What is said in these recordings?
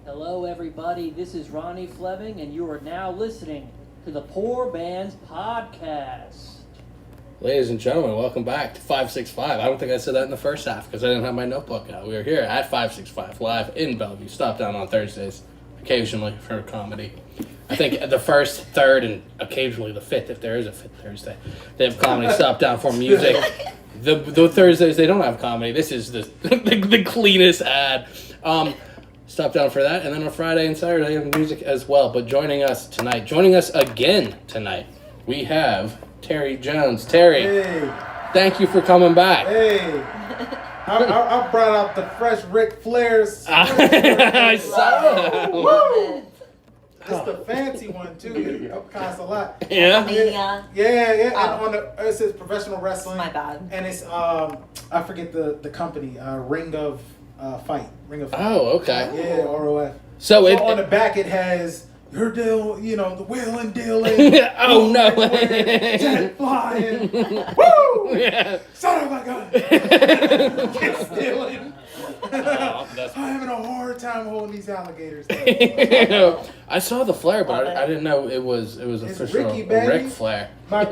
Hello, everybody. This is Ronnie Fleming, and you are now listening to the Poor Bands Podcast. Ladies and gentlemen, welcome back to 565. I don't think I said that in the first half because I didn't have my notebook out. We are here at 565 live in Bellevue. Stop down on Thursdays, occasionally for comedy. I think the first, third, and occasionally the fifth, if there is a fifth Thursday, they have comedy. Stop down for music. The Thursdays they don't have comedy. This is the cleanest ad. Stop down for that, and then on Friday and Saturday have music as well. But joining us again tonight, we have Terry Jones. Terry, hey. Thank you for coming back. Hey, I brought out the fresh Ric Flair's. I saw that. Woo! It's the fancy one too. It costs a lot. Yeah. Yeah. And on it says professional wrestling. My bad. And it's I forget the company. Ring of Fight. Oh, okay. Yeah, ROF. So on the back it has your deal, the wheeling dealing. Oh no. Jet flying. Woo! Yeah. Son of a gun. Get stealing. I'm having a hard time holding these alligators. I saw the flare, but I didn't know it was official. Ricky, baby. Ric Flair. My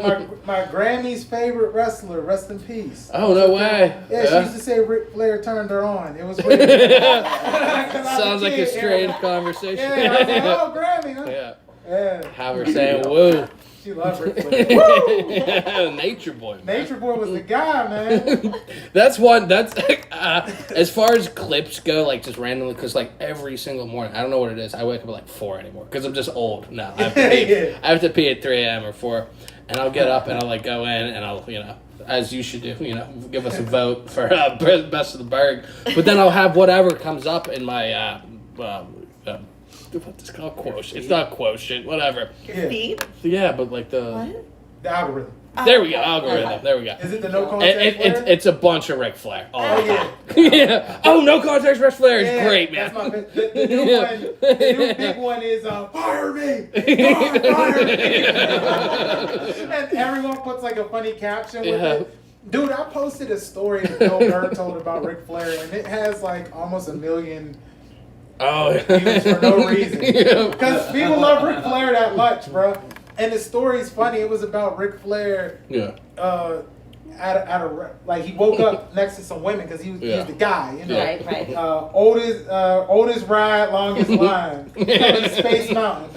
Grammy's favorite wrestler, rest in peace. Oh, no way. Yeah, she used to say Ric Flair turned her on. It was weird. Sounds like a strange conversation. Yeah, I was like, oh, Grammy, huh? Yeah. Have her saying woo. She loved Ric Flair. Woo! Nature Boy. Man. Nature Boy was the guy, man. That's as far as clips go, like just randomly, because like every single morning, I don't know what it is. I wake up at like 4 anymore because I'm just old now. I have to pee at 3 a.m. or 4, and I'll get up and I'll like go in and I'll as you should do, give us a vote for best of the Berg. But then I'll have whatever comes up in my what's this called? Quotient. It's not quotient. Whatever. Your feed? Yeah, but like the What? The algorithm. There we go. Algorithm. There we go. Is it the no contact Flair? It's a bunch of Ric Flair. Yeah. Yeah. Oh, no contact Ric Flair is great, man. That's my the new one. The new big one is fire me. Fire me. And everyone puts like a funny caption with it. Dude, I posted a story that Bill Burr told about Ric Flair, and it has like almost 1 million views for no reason. Because people love Ric Flair that much, bro. And the story's funny. It was about Ric Flair. Yeah. Like he woke up next to some women because he was the guy, Right. Oldest ride, longest line. Space Mountain.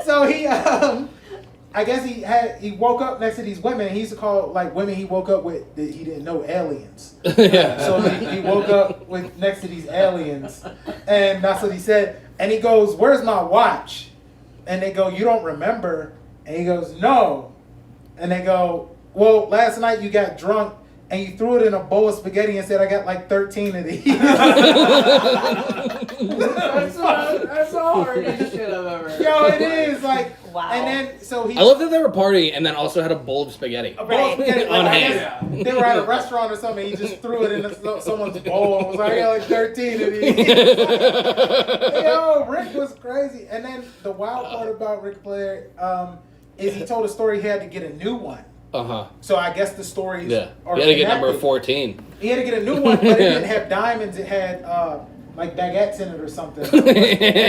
So he I guess he woke up next to these women. He used to call like women he woke up with that he didn't know aliens. So he woke up with next to these aliens, and that's what he said. And he goes, "Where's my watch?" And they go, "You don't remember?" And he goes, "No." And they go, "Well, last night you got drunk and you threw it in a bowl of spaghetti and said I got like 13 of these." That's the hardest shit I've ever. Yo, it is like. Wow. And then so he. I love that they were partying and then also had a bowl of spaghetti on hand. They were at a restaurant or something. He just threw it in someone's bowl and was like, "I got like 13 of these." Yo, Rick was crazy. And then the wild part about Ric Flair is he told a story he had to get a new one. So I guess the stories are he had to get number 14. He had to get a new one, but it didn't have diamonds. It had like baguettes in it or something. You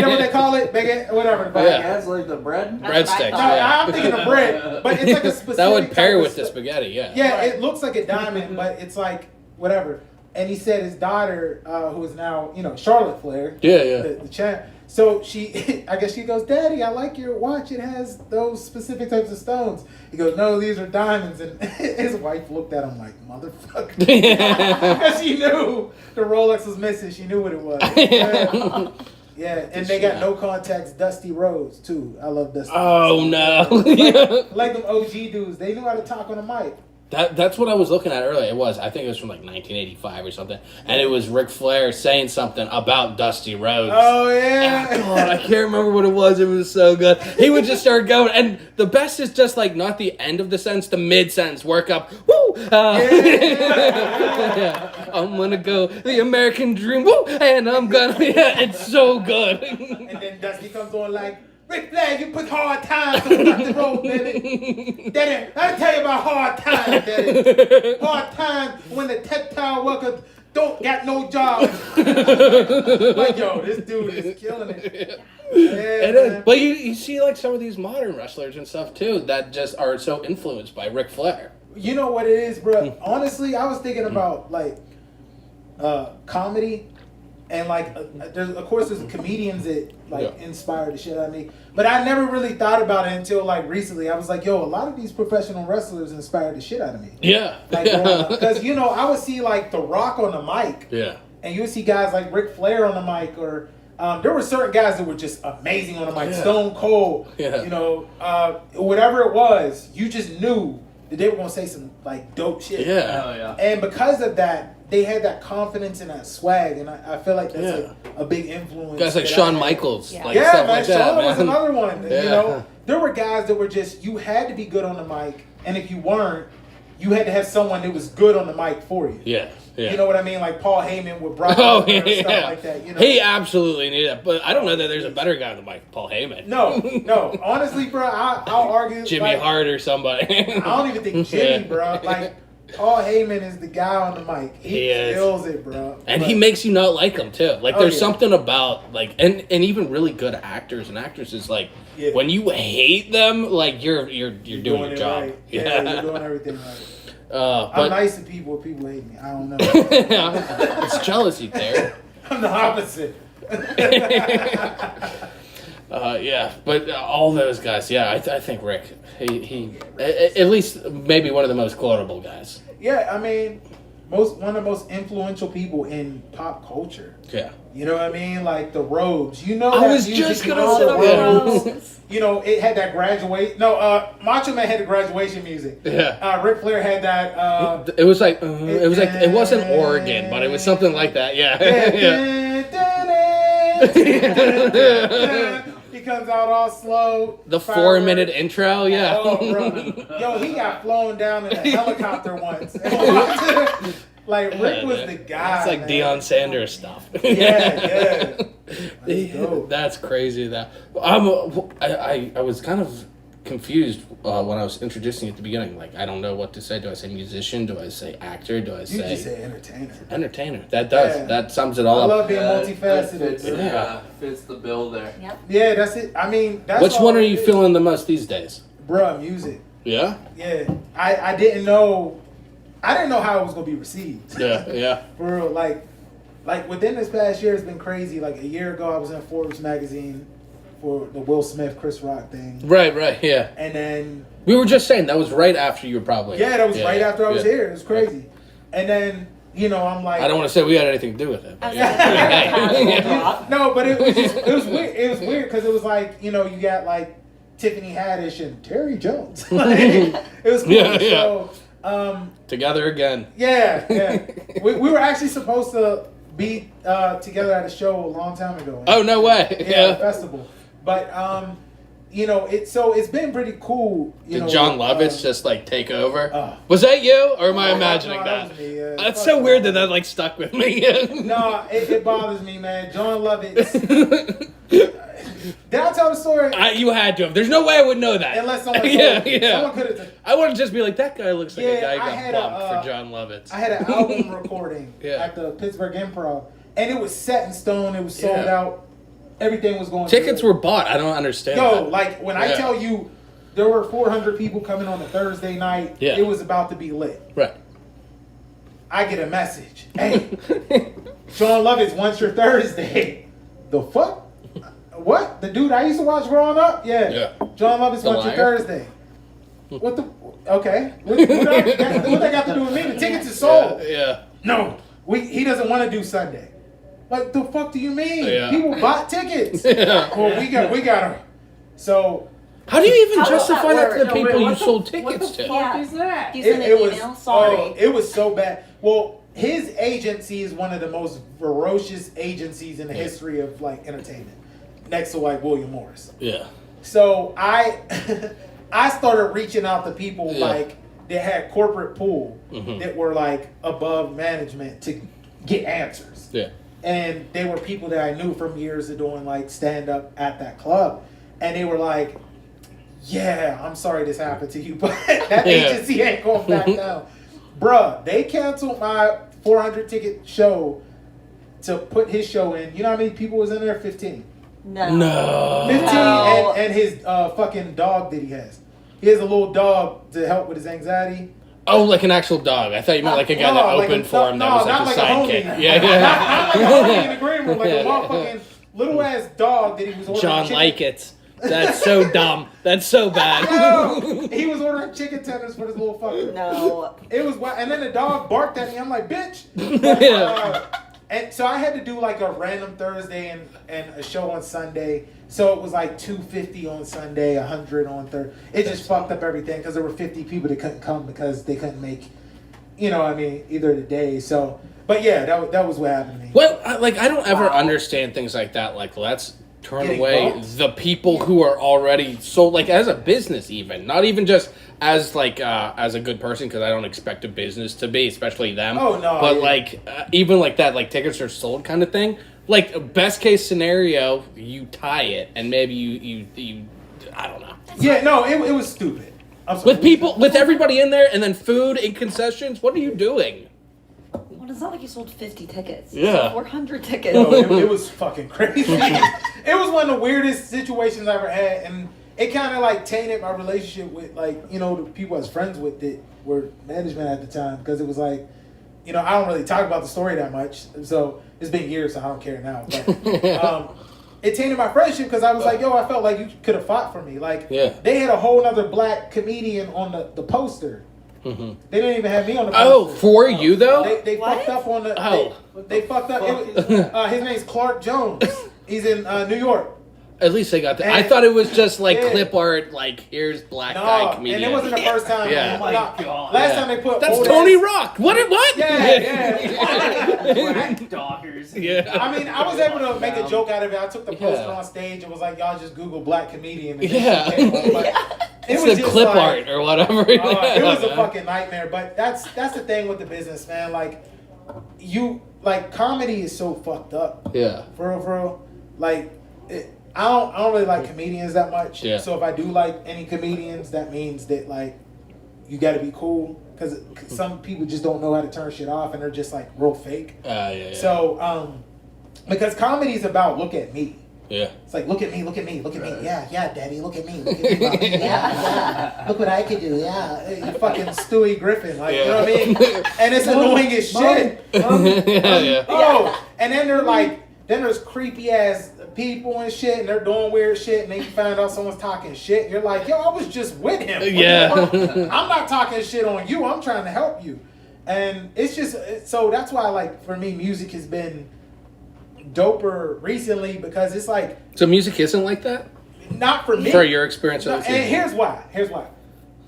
know what they call it? Baguette, whatever. Baguettes, like the bread? Breadsticks. No, I'm thinking of bread, but it's like a specific. That would pair with the spaghetti, yeah. Yeah, it looks like a diamond, but it's like whatever. And he said his daughter, who is now Charlotte Flair, the champ. So I guess she goes, "Daddy, I like your watch. It has those specific types of stones." He goes, "No, these are diamonds." And his wife looked at him like, "Motherfucker," because she knew the Rolex was missing. She knew what it was. Yeah, and they got no contacts, Dusty Rhodes too. I love Dusty. Oh no! like them OG dudes. They knew how to talk on the mic. That's what I was looking at earlier. I think it was from like 1985 or something, and it was Ric Flair saying something about Dusty Rhodes. Oh yeah! Oh, God, I can't remember what it was. It was so good. He would just start going, and the best is just like not the end of the sentence, the mid sentence work up. Woo! Yeah. I'm gonna go the American Dream. Woo! And I'm gonna. Yeah, it's so good. And then Dusty comes on like, "Ric Flair, you put hard times on the road, baby. Daddy, let me tell you about hard times, Daddy. Hard times when the textile workers don't got no job. Like, yo, this dude is killing it. Yeah, but you see like some of these modern wrestlers and stuff too that just are so influenced by Ric Flair. You know what it is, bro? Honestly, I was thinking about like comedy, and like there's comedians that like inspire the shit out of me. But I never really thought about it until like recently. I was like, yo, a lot of these professional wrestlers inspired the shit out of me. Yeah. Like, because I would see like The Rock on the mic. Yeah. And you would see guys like Ric Flair on the mic, or there were certain guys that were just amazing on the mic. Yeah. Stone Cold. Yeah. Whatever it was, you just knew that they were gonna say some like dope shit. Yeah. Oh, yeah. And because of that, they had that confidence and that swag, and I feel like that's like a big influence. Guys like Shawn Michaels, yeah. like yeah, stuff man, like that. Shawn man. was another one. Yeah. There were guys that were just, you had to be good on the mic, and if you weren't, you had to have someone that was good on the mic for you. Yeah. Yeah. You know what I mean? Like Paul Heyman with Brock and stuff like that. He absolutely needed that, but I don't know that there's a better guy on the mic than Paul Heyman. No. Honestly, bro, I'll argue. Jimmy Hart or somebody. I don't even think Jimmy, bro. Like, Paul Heyman is the guy on the mic. He kills it, bro. And he makes you not like him too. Like there's something about like and even really good actors and actresses like when you hate them, like you're doing your job. Right. Yeah, you're doing everything right. But I'm nice to people. People hate me. I don't know. It's jealousy there. I'm the opposite. But all those guys, I think Rick, he at least maybe one of the most quotable guys. Yeah, I mean, one of the most influential people in pop culture. Yeah. You know what I mean? Like the Robes. I was just gonna say the Robes. It had that Macho Man had the graduation music. Yeah. Ric Flair had that. It was like it wasn't Oregon, but it was something like that. He comes out all slow. The 4-minute intro, yeah. Oh, bro. Yo, he got flown down in a helicopter once. Like, Rick was the guy. It's like Deion Sanders stuff. Yeah. That's crazy. I was kind of confused when I was introducing it at the beginning. Like, I don't know what to say. Do I say musician? Do I say actor? Do I say... You just say entertainer. Entertainer. That does. Yeah. That sums it all up. I love being multifaceted. Fits the bill there. Yep. Yeah, that's it. I mean, that's which one are you feeling the most these days? Bruh, music. Yeah? Yeah. I didn't know how it was going to be received. Yeah. For real. Like within this past year, it's been crazy. Like a year ago, I was in Forbes magazine for the Will Smith, Chris Rock thing. Right, yeah. And then... We were just saying, that was right after you were probably... Yeah, that was right after I was here. It was crazy. Right. And then, I'm like... I don't want to say we had anything to do with it. But No, but it was weird. It was weird because it was like, you got like Tiffany Haddish and Terry Jones. Like, it was cool. Yeah. So, together again. Yeah. we were actually supposed to be together at a show a long time ago. Oh, no way. Yeah, a festival. But, it's been pretty cool. Did John Lovitz just like take over? Was that you, or am I imagining that? Was me, That's so weird that like stuck with me. No, it bothers me, man. John Lovitz. Did I tell the story? You had to have. There's no way I would know that. Unless someone told me. Someone could have. I wouldn't just be like, that guy looks like a guy who got bumped for John Lovitz. I had an album recording at the Pittsburgh Improv, and it was set in stone. It was sold out. Everything was going Tickets good. Were bought. I don't understand that. Like when I tell you there were 400 people coming on a Thursday night, it was about to be lit. Right. I get a message. Hey, John Lovitz wants your Thursday. The fuck? What? The dude I used to watch growing up? Yeah. John Lovitz wants your Thursday. What the? Okay. What that got to do with me? The tickets are sold. Yeah. No. He doesn't want to do Sunday. Like, the fuck do you mean? Yeah. People bought tickets. Well, we got them. So... How do you even justify that to the people you sold tickets to? What the fuck is that? You sent an email? Sorry. It was so bad. Well, his agency is one of the most ferocious agencies in the history of, like, entertainment. Next to, like, William Morris. Yeah. So, I started reaching out to people, like, that had corporate pool that were, like, above management to get answers. Yeah. And they were people that I knew from years of doing like stand up at that club. And they were like, yeah, I'm sorry this happened to you, but that agency ain't going back down. Bruh, they canceled my 400 ticket show to put his show in. You know how many people was in there? 15. No. 15 No. and his fucking dog that he has. He has a little dog to help with his anxiety. Oh, like an actual dog. I thought you meant like a guy that opened for him that was like a sidekick. Homie. Yeah, Not like a homie in the green room, like a motherfucking little ass dog that he was ordering. John chicken. like it. That's so dumb. That's so bad. Yo, he was ordering chicken tenders for this little fucker. No. It was wild. And then the dog barked at me. I'm like, bitch. And so I had to do like a random Thursday and a show on Sunday. So it was like $250 on Sunday, $100 on Thursday. It just fucked up everything because there were 50 people that couldn't come because they couldn't make, either the day. So, but yeah, that was what happened to me. Well, I don't ever understand things like that. Like, let's turn Getting away bumped? the people who are already so, like, as a business even, not even just as like as a good person, because I don't expect a business to be, especially them. Oh, no, But yeah. like even like that, like tickets are sold kind of thing. Like best case scenario, you tie it, and maybe you I don't know. Yeah, no, it was stupid. I'm sorry. With people, with everybody in there, and then food and concessions. What are you doing? Well, it's not like you sold 50 tickets. Yeah. You sold 400 tickets. No, it was fucking crazy. It was one of the weirdest situations I ever had, and it kind of like tainted my relationship with the people I was friends with that were management at the time, because it was like, I don't really talk about the story that much, so it's been years, so I don't care now. But it tainted my friendship because I was like, yo, I felt like you could have fought for me. Like, they had a whole other black comedian on the poster. Mm-hmm. They didn't even have me on the Oh, poster. for you though? They fucked up on the. Oh. They fucked up. His name's Clark Jones. He's in New York. At least they got that. And- I thought it was just like Yeah. clip art, like here's black guy comedian. and it wasn't the first time. Yeah. Oh my God. Last time they put That's old Tony ass- Rock. What? Yeah. Black doggers. Yeah. I mean, I was able to make a Wow. joke out of it. I took the poster Yeah. on stage and was like, "Y'all just Google black comedian." And Yeah. came up, but It's was the just clip like- art or whatever. it was a fucking nightmare. But that's the thing with the business, man. Like, comedy is so fucked up. Yeah. For real. Like, I don't really like comedians that much. Yeah. So if I do like any comedians, that means that like you got to be cool, because some people just don't know how to turn shit off and they're just like real fake. Yeah. So because comedy is about look at me. Yeah. It's like look at me. Yeah, daddy, look at me. Mommy. Yeah. Look what I can do. Yeah, you fucking Stewie Griffin. Like, you know what I mean? And it's annoying as shit. Yeah. Oh, and then they're like, there's creepy ass people and shit, and they're doing weird shit, and then you find out someone's talking shit, and you're like, yo, I was just with him. What Yeah. the fuck? I'm not talking shit on you. I'm trying to help you. And it's just, so that's why, like, for me, music has been doper recently, because it's like, So music isn't like that? not for me. For your experience No, of the and season. here's why.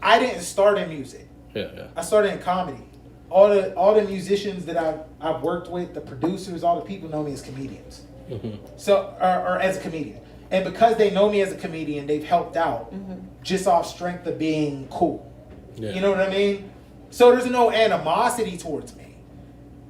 I didn't start in music. Yeah. I started in comedy. All the musicians that I've worked with, the producers, all the people know me as comedians. Mm-hmm. So, or as a comedian. And because they know me as a comedian, they've helped out just off strength of being cool. Yeah. You know what I mean? So there's no animosity towards me.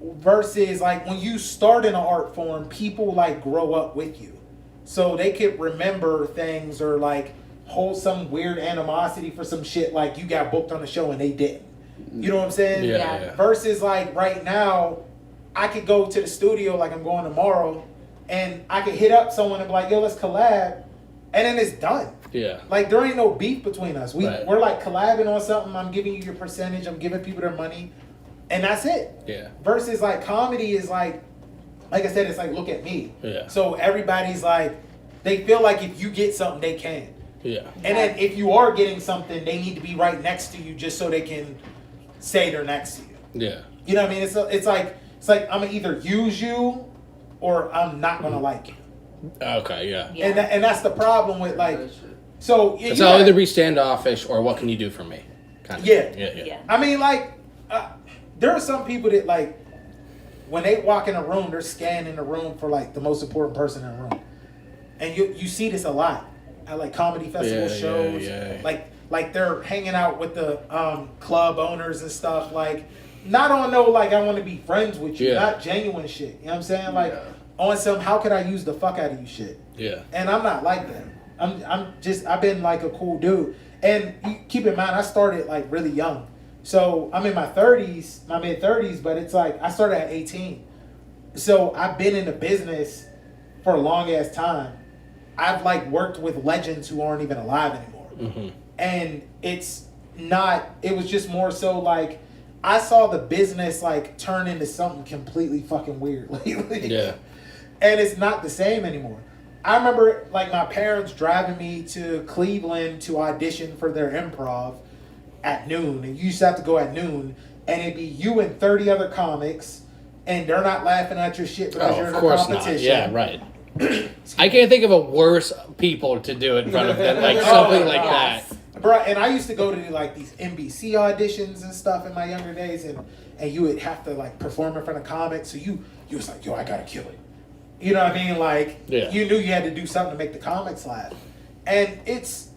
Versus like when you start in an art form, people like grow up with you. So they could remember things or like hold some weird animosity for some shit, like you got booked on the show and they didn't. You know what I'm saying? Yeah. Versus like right now, I could go to the studio like I'm going tomorrow, and I could hit up someone and be like, yo, let's collab, and then it's done. Yeah. Like there ain't no beef between us. Right. We're like collabing on something. I'm giving you your percentage. I'm giving people their money, and that's it. Yeah. Versus like comedy is like I said, it's like look at me. Yeah. So everybody's like, they feel like if you get something, they can. Yeah. And then if you are getting something, they need to be right next to you just so they can say they're next to you. Yeah. You know what I mean? It's like I'm gonna either use you or I'm not gonna like you. Okay. Yeah. Yeah. And that's the problem with like. So yeah, It's you all gotta- either be standoffish or what can you do for me? Kind of. Yeah. Yeah. I mean, like, there are some people that like when they walk in a room, they're scanning the room for like the most important person in the room, and you see this a lot at like comedy festival shows. Yeah. Like they're hanging out with the club owners and stuff. Like, not on no like I want to be friends with you, Yeah. not genuine shit. You know what I'm saying? Like on some how could I use the fuck out of you shit. Yeah. And I'm not like that. I've been like a cool dude. And you keep in mind, I started like really young. So I'm in my 30s, my mid 30s, but it's like I started at 18. So I've been in the business for a long ass time. I've like worked with legends who aren't even alive anymore. Mm-hmm. And it's not, it was just more so like I saw the business like turn into something completely fucking weird lately. Yeah. And it's not the same anymore. I remember like my parents driving me to Cleveland to audition for their improv at noon. And you used to have to go at noon. And it'd be you and 30 other comics. And they're not laughing at your shit because you're in a competition. Not. Yeah, right. I can't think of a worse people to do it in front of them. Like something like that. Bro, and I used to go to like these NBC auditions and stuff in my younger days. And you would have to like perform in front of comics. So you was like, yo, I gotta kill it. You know what I mean? Like, you knew you had to do something to make the comics laugh. And it's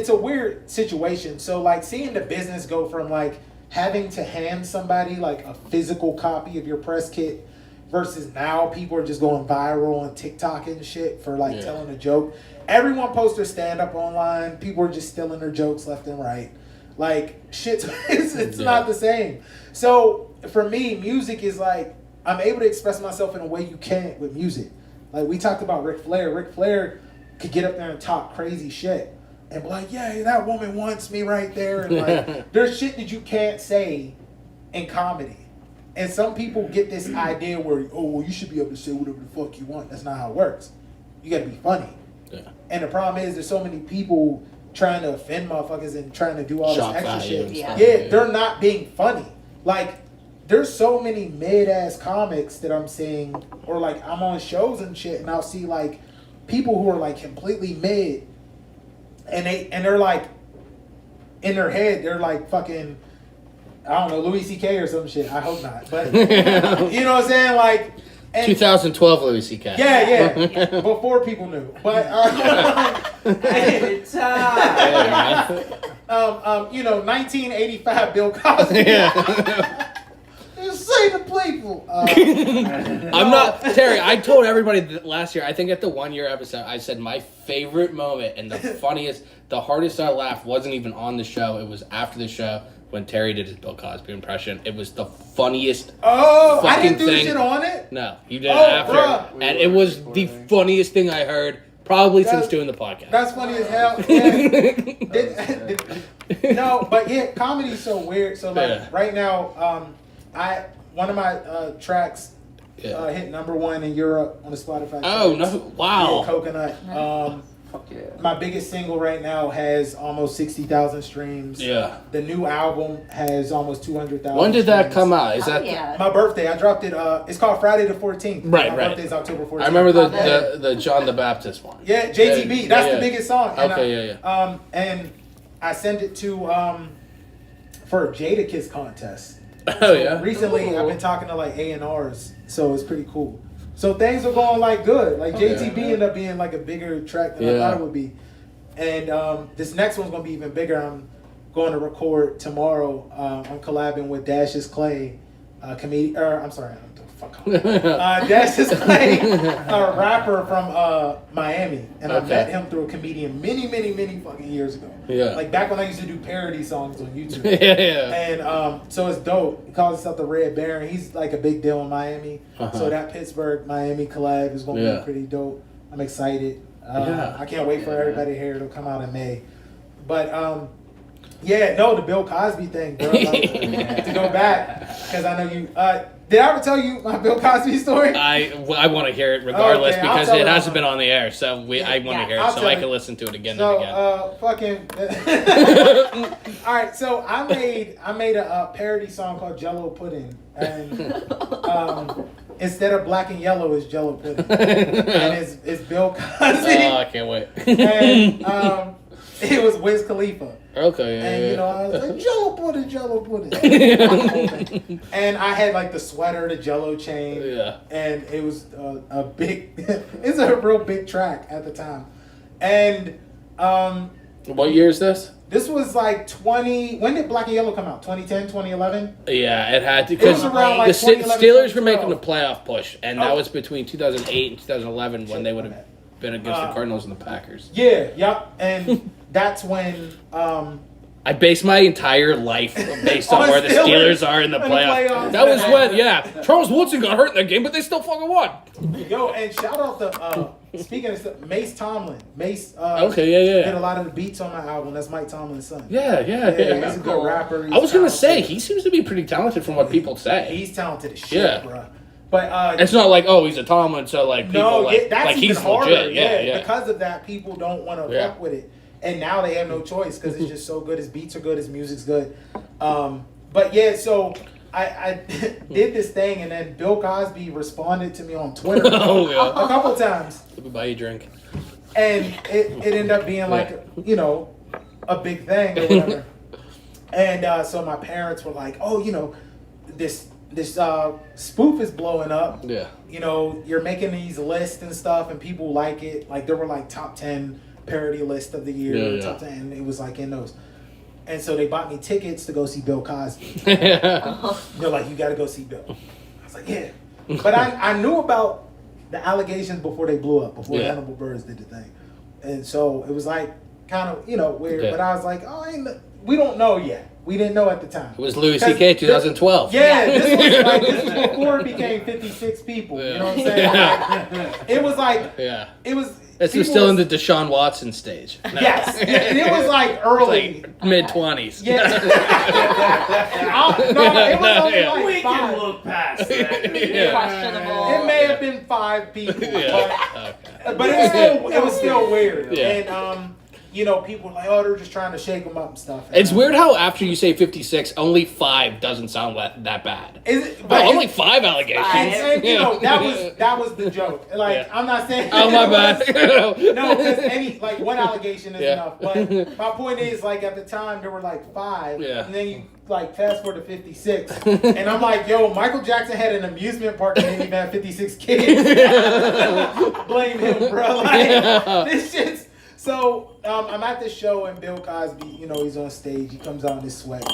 a weird situation. So, like, seeing the business go from, like, having to hand somebody, like, a physical copy of your press kit versus now people are just going viral on TikTok and shit for, like, telling a joke. Everyone posts their stand-up online. People are just stealing their jokes left and right. Like, shit, it's not the same. So, for me, music is, like, I'm able to express myself in a way you can't with music. Like, we talked about Ric Flair. Ric Flair could get up there and talk crazy shit. And be like, yeah, that woman wants me right there. And, like, there's shit that you can't say in comedy. And some people get this idea where, oh, well, you should be able to say whatever the fuck you want. That's not how it works. You got to be funny. Yeah. And the problem is there's so many people trying to offend motherfuckers and trying to do all this extra shit. Yeah, they're not being funny. Like, there's so many mid-ass comics that I'm seeing, or like I'm on shows and shit, and I'll see like people who are like completely mid, and they're like in their head they're like fucking, I don't know, Louis C.K. or some shit. I hope not, but you know what I'm saying, like. And 2012 Louis C.K. Yeah. Before people knew, but you know, 1985 Bill Cosby. Yeah. Say the people. I'm not Terry. I told everybody that last year. I think at the 1 year episode, I said my favorite moment and the funniest, the hardest I laughed wasn't even on the show. It was after the show when Terry did his Bill Cosby impression. It was the funniest. Oh, I didn't do thing. Shit on it. No, you did it after, bruh. And it was the funniest thing I heard probably since doing the podcast. That's funny as hell. Yeah. No, but yeah, comedy's so weird. So like right now, one of my tracks hit #1 in Europe on the Spotify. Oh no! Wow. Yeah, Coconut. Fuck yeah. My biggest single right now has almost 60,000 streams. Yeah. The new album has almost 200,000. When did that come out? Is that my birthday? I dropped it. It's called Friday the 14th. Right. My birthday is October 14th. I remember the John the Baptist one. Yeah, JTB. That's the biggest song. And and I sent it to for a Jada Kiss contest. Oh yeah. Recently, I've been talking to like A&Rs, so it's pretty cool. So things are going like good. Like JTB ended up being like a bigger track than I thought it would be. And this next one's gonna be even bigger. I'm going to record tomorrow. I'm collabing with Dash's Clay, comedian. I'm sorry, Dash's Clay, a rapper from Miami, and I met him through a comedian many fucking years ago. Yeah. Like back when I used to do parody songs on YouTube. Yeah. And so it's dope. He calls himself the Red Baron. He's like a big deal in Miami. So that Pittsburgh Miami collab is going to be pretty dope. I'm excited. I can't wait for everybody here. It'll come out in May. But the Bill Cosby thing, bro. To go back, because I know you. Did I ever tell you my Bill Cosby story? I want to hear it regardless because it hasn't been on the air. So I want to hear it so I can listen to it again and again. All right, so I made a parody song called Jello Pudding, and instead of black and yellow, it's Jello Pudding, and it's Bill Cosby. Oh, I can't wait. And it was Wiz Khalifa. Okay, and I was like, Jello pudding. And I had like the sweater, the Jello chain. Yeah. And it was a big, it's a real big track at the time. And what year is this? This was like when did Black and Yellow come out? 2010, 2011? Yeah, it had to, because the Steelers were making the playoff push, and that was between 2008 and 2011 when they would have been against the Cardinals and the Packers. Yeah, yep. And that's when I base my entire life based on On where the Steelers Steelers are in the in the playoffs. playoffs. That was when, Charles Woodson got hurt in that game, but they still fucking won. Yo, and shout out to speaking of stuff, Mace Tomlin. Mace Okay, did a lot of the beats on my album. That's Mike Tomlin's son. Yeah. He's a good rapper. I was gonna say he seems to be pretty talented from what people say. He's talented as shit, bro. But it's not like he's a Tomlin, so like people that's like even he's harder. legit. Yeah. Because of that, people don't want to fuck with it, and now they have no choice because it's just so good. His beats are good. His music's good. But yeah, so I did this thing, and then Bill Cosby responded to me on Twitter a couple times. Let me buy you a drink. And it ended up being like, a big thing or whatever. And so my parents were like, oh, this spoof is blowing up. Yeah. You're making these lists and stuff, and people like it. Like, there were like top 10 parody list of the year, top 10, and it was like in those. And so they bought me tickets to go see Bill Cosby. They're like, you got to go see Bill. I was like, yeah. But I knew about the allegations before they blew up, before Hannibal Buress did the thing. And so it was like kind of, weird. Yeah. But I was like, we don't know yet. We didn't know at the time. It was Louis C.K. 2012. Yeah, this was before it became 56 people. You know what I'm saying? Like, it was like, it was. This was still in the Deshaun Watson stage. No. Yes, and it was like early, like mid-20s. Yeah. No, it was only like We 5. can look past that. Questionable. It may have been 5 people, Okay. but it was still weird. Yeah. And people were like, oh, they're just trying to shake them up and stuff. And, It's weird how after you say 56, only 5 doesn't sound that bad. Is it? Only 5 allegations. And that was the joke. Like, I'm not saying. Oh, my bad. No, because one allegation is enough. But my point is, like, at the time there were like 5, and then you like fast forward to 56, and I'm like, yo, Michael Jackson had an amusement park and didn't even have 56 kids. Blame him, bro. Like, this shit's. So I'm at this show and Bill Cosby, he's on stage. He comes out in his sweat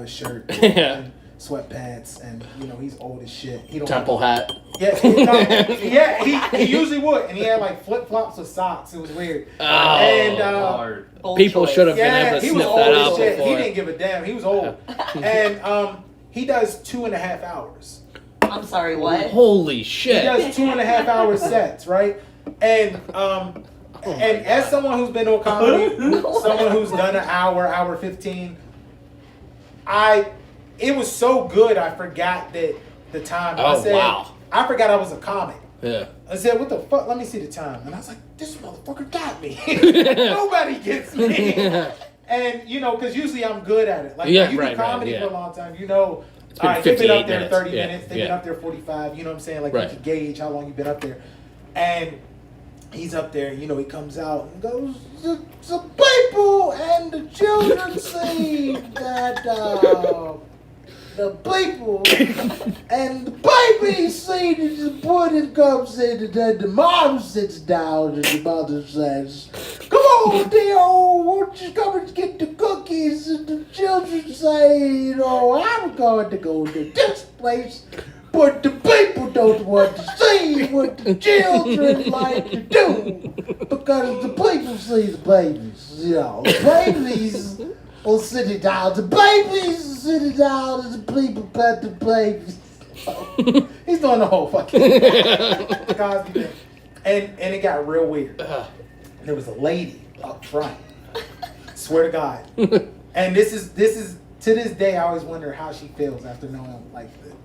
shirt, and sweatpants, and he's old as shit. He don't Temple hat. Yeah, he usually would, and he had like flip flops with socks. It was weird. Oh, and people should have been able to he was sniff old that as out shit. before. He didn't give a damn. He was old, and he does 2.5 hours. I'm sorry, what? Holy shit! He does 2.5 hour sets, right? And and as someone who's been to a comedy, someone who's done an hour 15, it was so good I forgot that the time. Oh, I said, wow. I forgot I was a comic. Yeah. I said, what the fuck? Let me see the time. And I was like, this motherfucker got me. Nobody gets me. And, because usually I'm good at it. Like, you do comedy for a long time, all right, they've been up there 30 minutes. They've been up there 45. You know what I'm saying? Like, you can gauge how long you've been up there. And he's up there, he comes out and goes, the people and the children see that the people and the baby see that the pudding comes in, and then the mom sits down and the mother says, come on, dear, won't you come and get the cookies? And the children say, I'm going to go to this place. But the people don't want to see what the children like to do, because the people see the babies. The babies are sitting down. The babies are sitting down, and the people pet the babies. He's doing the whole fucking Cosby thing, and it got real weird. There was a lady up front. Swear to God. And this is to this day I always wonder how she feels after knowing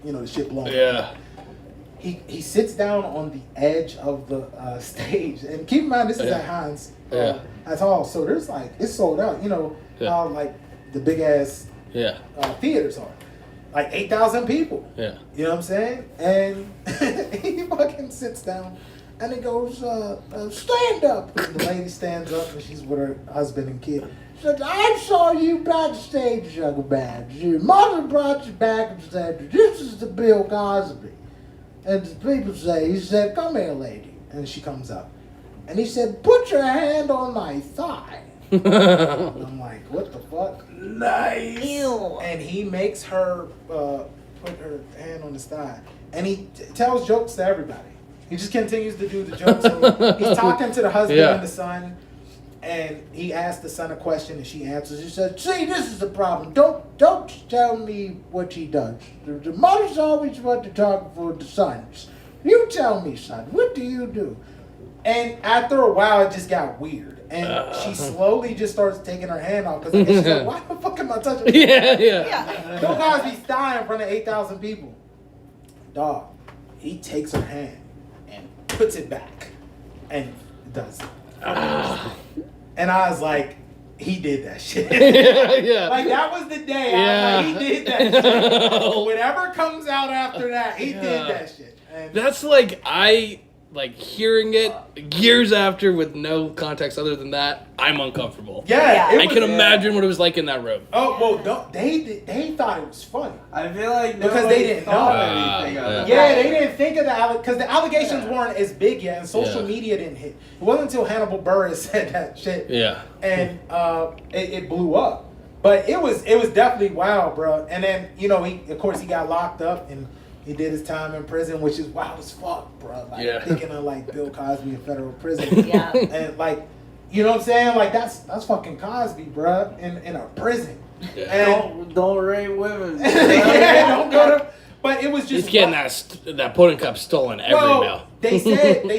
the shit blowing. Yeah. He sits down on the edge of the stage, and keep in mind this is at Heinz. That's all. So there's it's sold out. How the big ass theaters are, like 8,000 people. Yeah. You know what I'm saying? And he fucking sits down, and he goes, stand up. And the lady stands up, and she's with her husband and kid. Said, I saw you backstage, young man. Your mother brought you back and said, this is the Bill Cosby. And the people say, he said, come here, lady. And she comes up. And he said, put your hand on my thigh. And I'm like, what the fuck? Nice. Ew. And he makes her put her hand on his thigh. And he tells jokes to everybody. He just continues to do the jokes. He's talking to the husband and the son. and he asked the son a question, and she answers. She said, "See, this is the problem. Don't tell me what she does. The mothers always want to talk for the sons. You tell me, son, what do you do?" And after a while, it just got weird, and she slowly just starts taking her hand off because she's like, "Why the fuck am I touching?" Yeah. Bill Cosby's dying in front of 8,000 people. Dog, he takes her hand and puts it back, and does it. And I was like, he did that shit. Yeah. Like, that was the day. I was like, he did that shit. Whatever comes out after that, he did that shit. And That's hearing it years after with no context other than that, I'm uncomfortable. yeah, I can imagine what it was like in that room. Oh, well, they thought it was funny. I feel like Because they didn't thought know. anything of it. Yeah, they didn't think of the because the allegations weren't as big yet, and social media didn't hit. It wasn't until Hannibal Buress said that shit. Yeah. And it blew up. But it was definitely wild, bro. And then he got locked up and he did his time in prison, which is wild as fuck, bro. Like thinking of like Bill Cosby in federal prison. Yeah. And like, you know what I'm saying? Like that's fucking Cosby, bro, in a prison. Yeah. And Don't rape women. don't go to. But it was just He's getting that pudding cup stolen every meal. They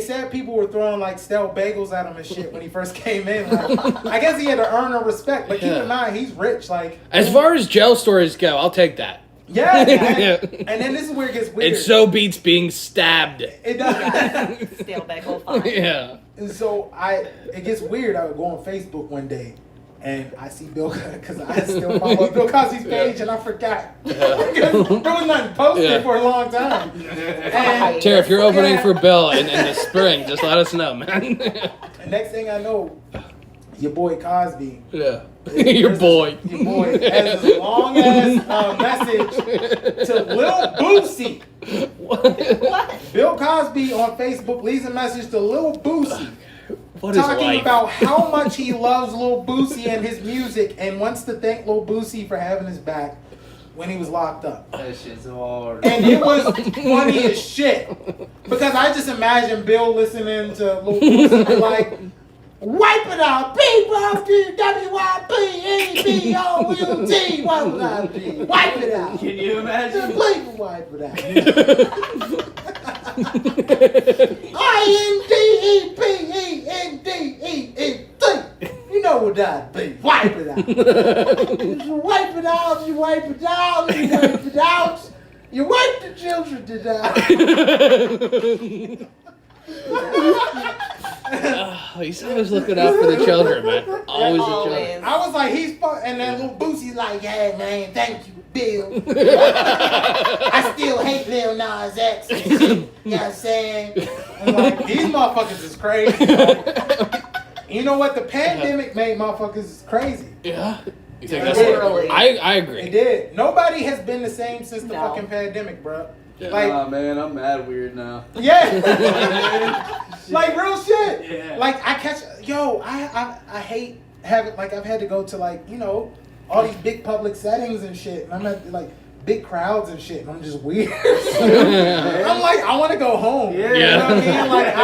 said people were throwing like stale bagels at him and shit when he first came in. Like, I guess he had to earn her respect. But keep in mind, he's rich. Like, as far as jail stories go, I'll take that. yeah. And then this is where it gets weird. It so beats being stabbed. It does. Stale bagel fine. Yeah. And so it gets weird. I would go on Facebook one day and I see Bill, because I still follow Bill Cosby's page and I forgot. There was nothing posted for a long time. And Tara, if you're opening for Bill in the spring, just let us know, man. the next thing I know, your boy Cosby. Yeah. Your boy has this long ass message to Lil Boosie. What? Bill Cosby on Facebook leaves a message to Lil Boosie. What is Talking life? about how much he loves Lil Boosie and his music and wants to thank Lil Boosie for having his back when he was locked up. That shit's hard. And it was funny as shit. Because I just imagine Bill listening to Lil Boosie be like, wipe it out, B-W-Y-P-E-B-O-U-T, wipe it out. Can you imagine? Please wipe it out. I-N-D-E-P-E-N-D-E-E-T. You know what that be. Wipe it out. You wipe it out, you wipe it out, you wipe it out. You wipe the children to death. He's always looking out for the children, man. Always the children. I was like, he's fun. And then Lil Boosie's like, yeah, man, thank you, Bill. I still hate Lil Nas X. You know what I'm saying? I'm like, these motherfuckers is crazy. You know what? The pandemic made motherfuckers crazy. Yeah. You think that's Literally. I agree. It did. Nobody has been the same since the fucking pandemic, bro. Yeah. Like, Nah, man, I'm mad weird now. yeah. Like real shit. Yeah. Like I hate having, like, I've had to go to, like, you know, all these big public settings and shit, and I'm at like big crowds and shit, and I'm just weird. I'm like, I want to go home. Yeah. You know what I mean? Like,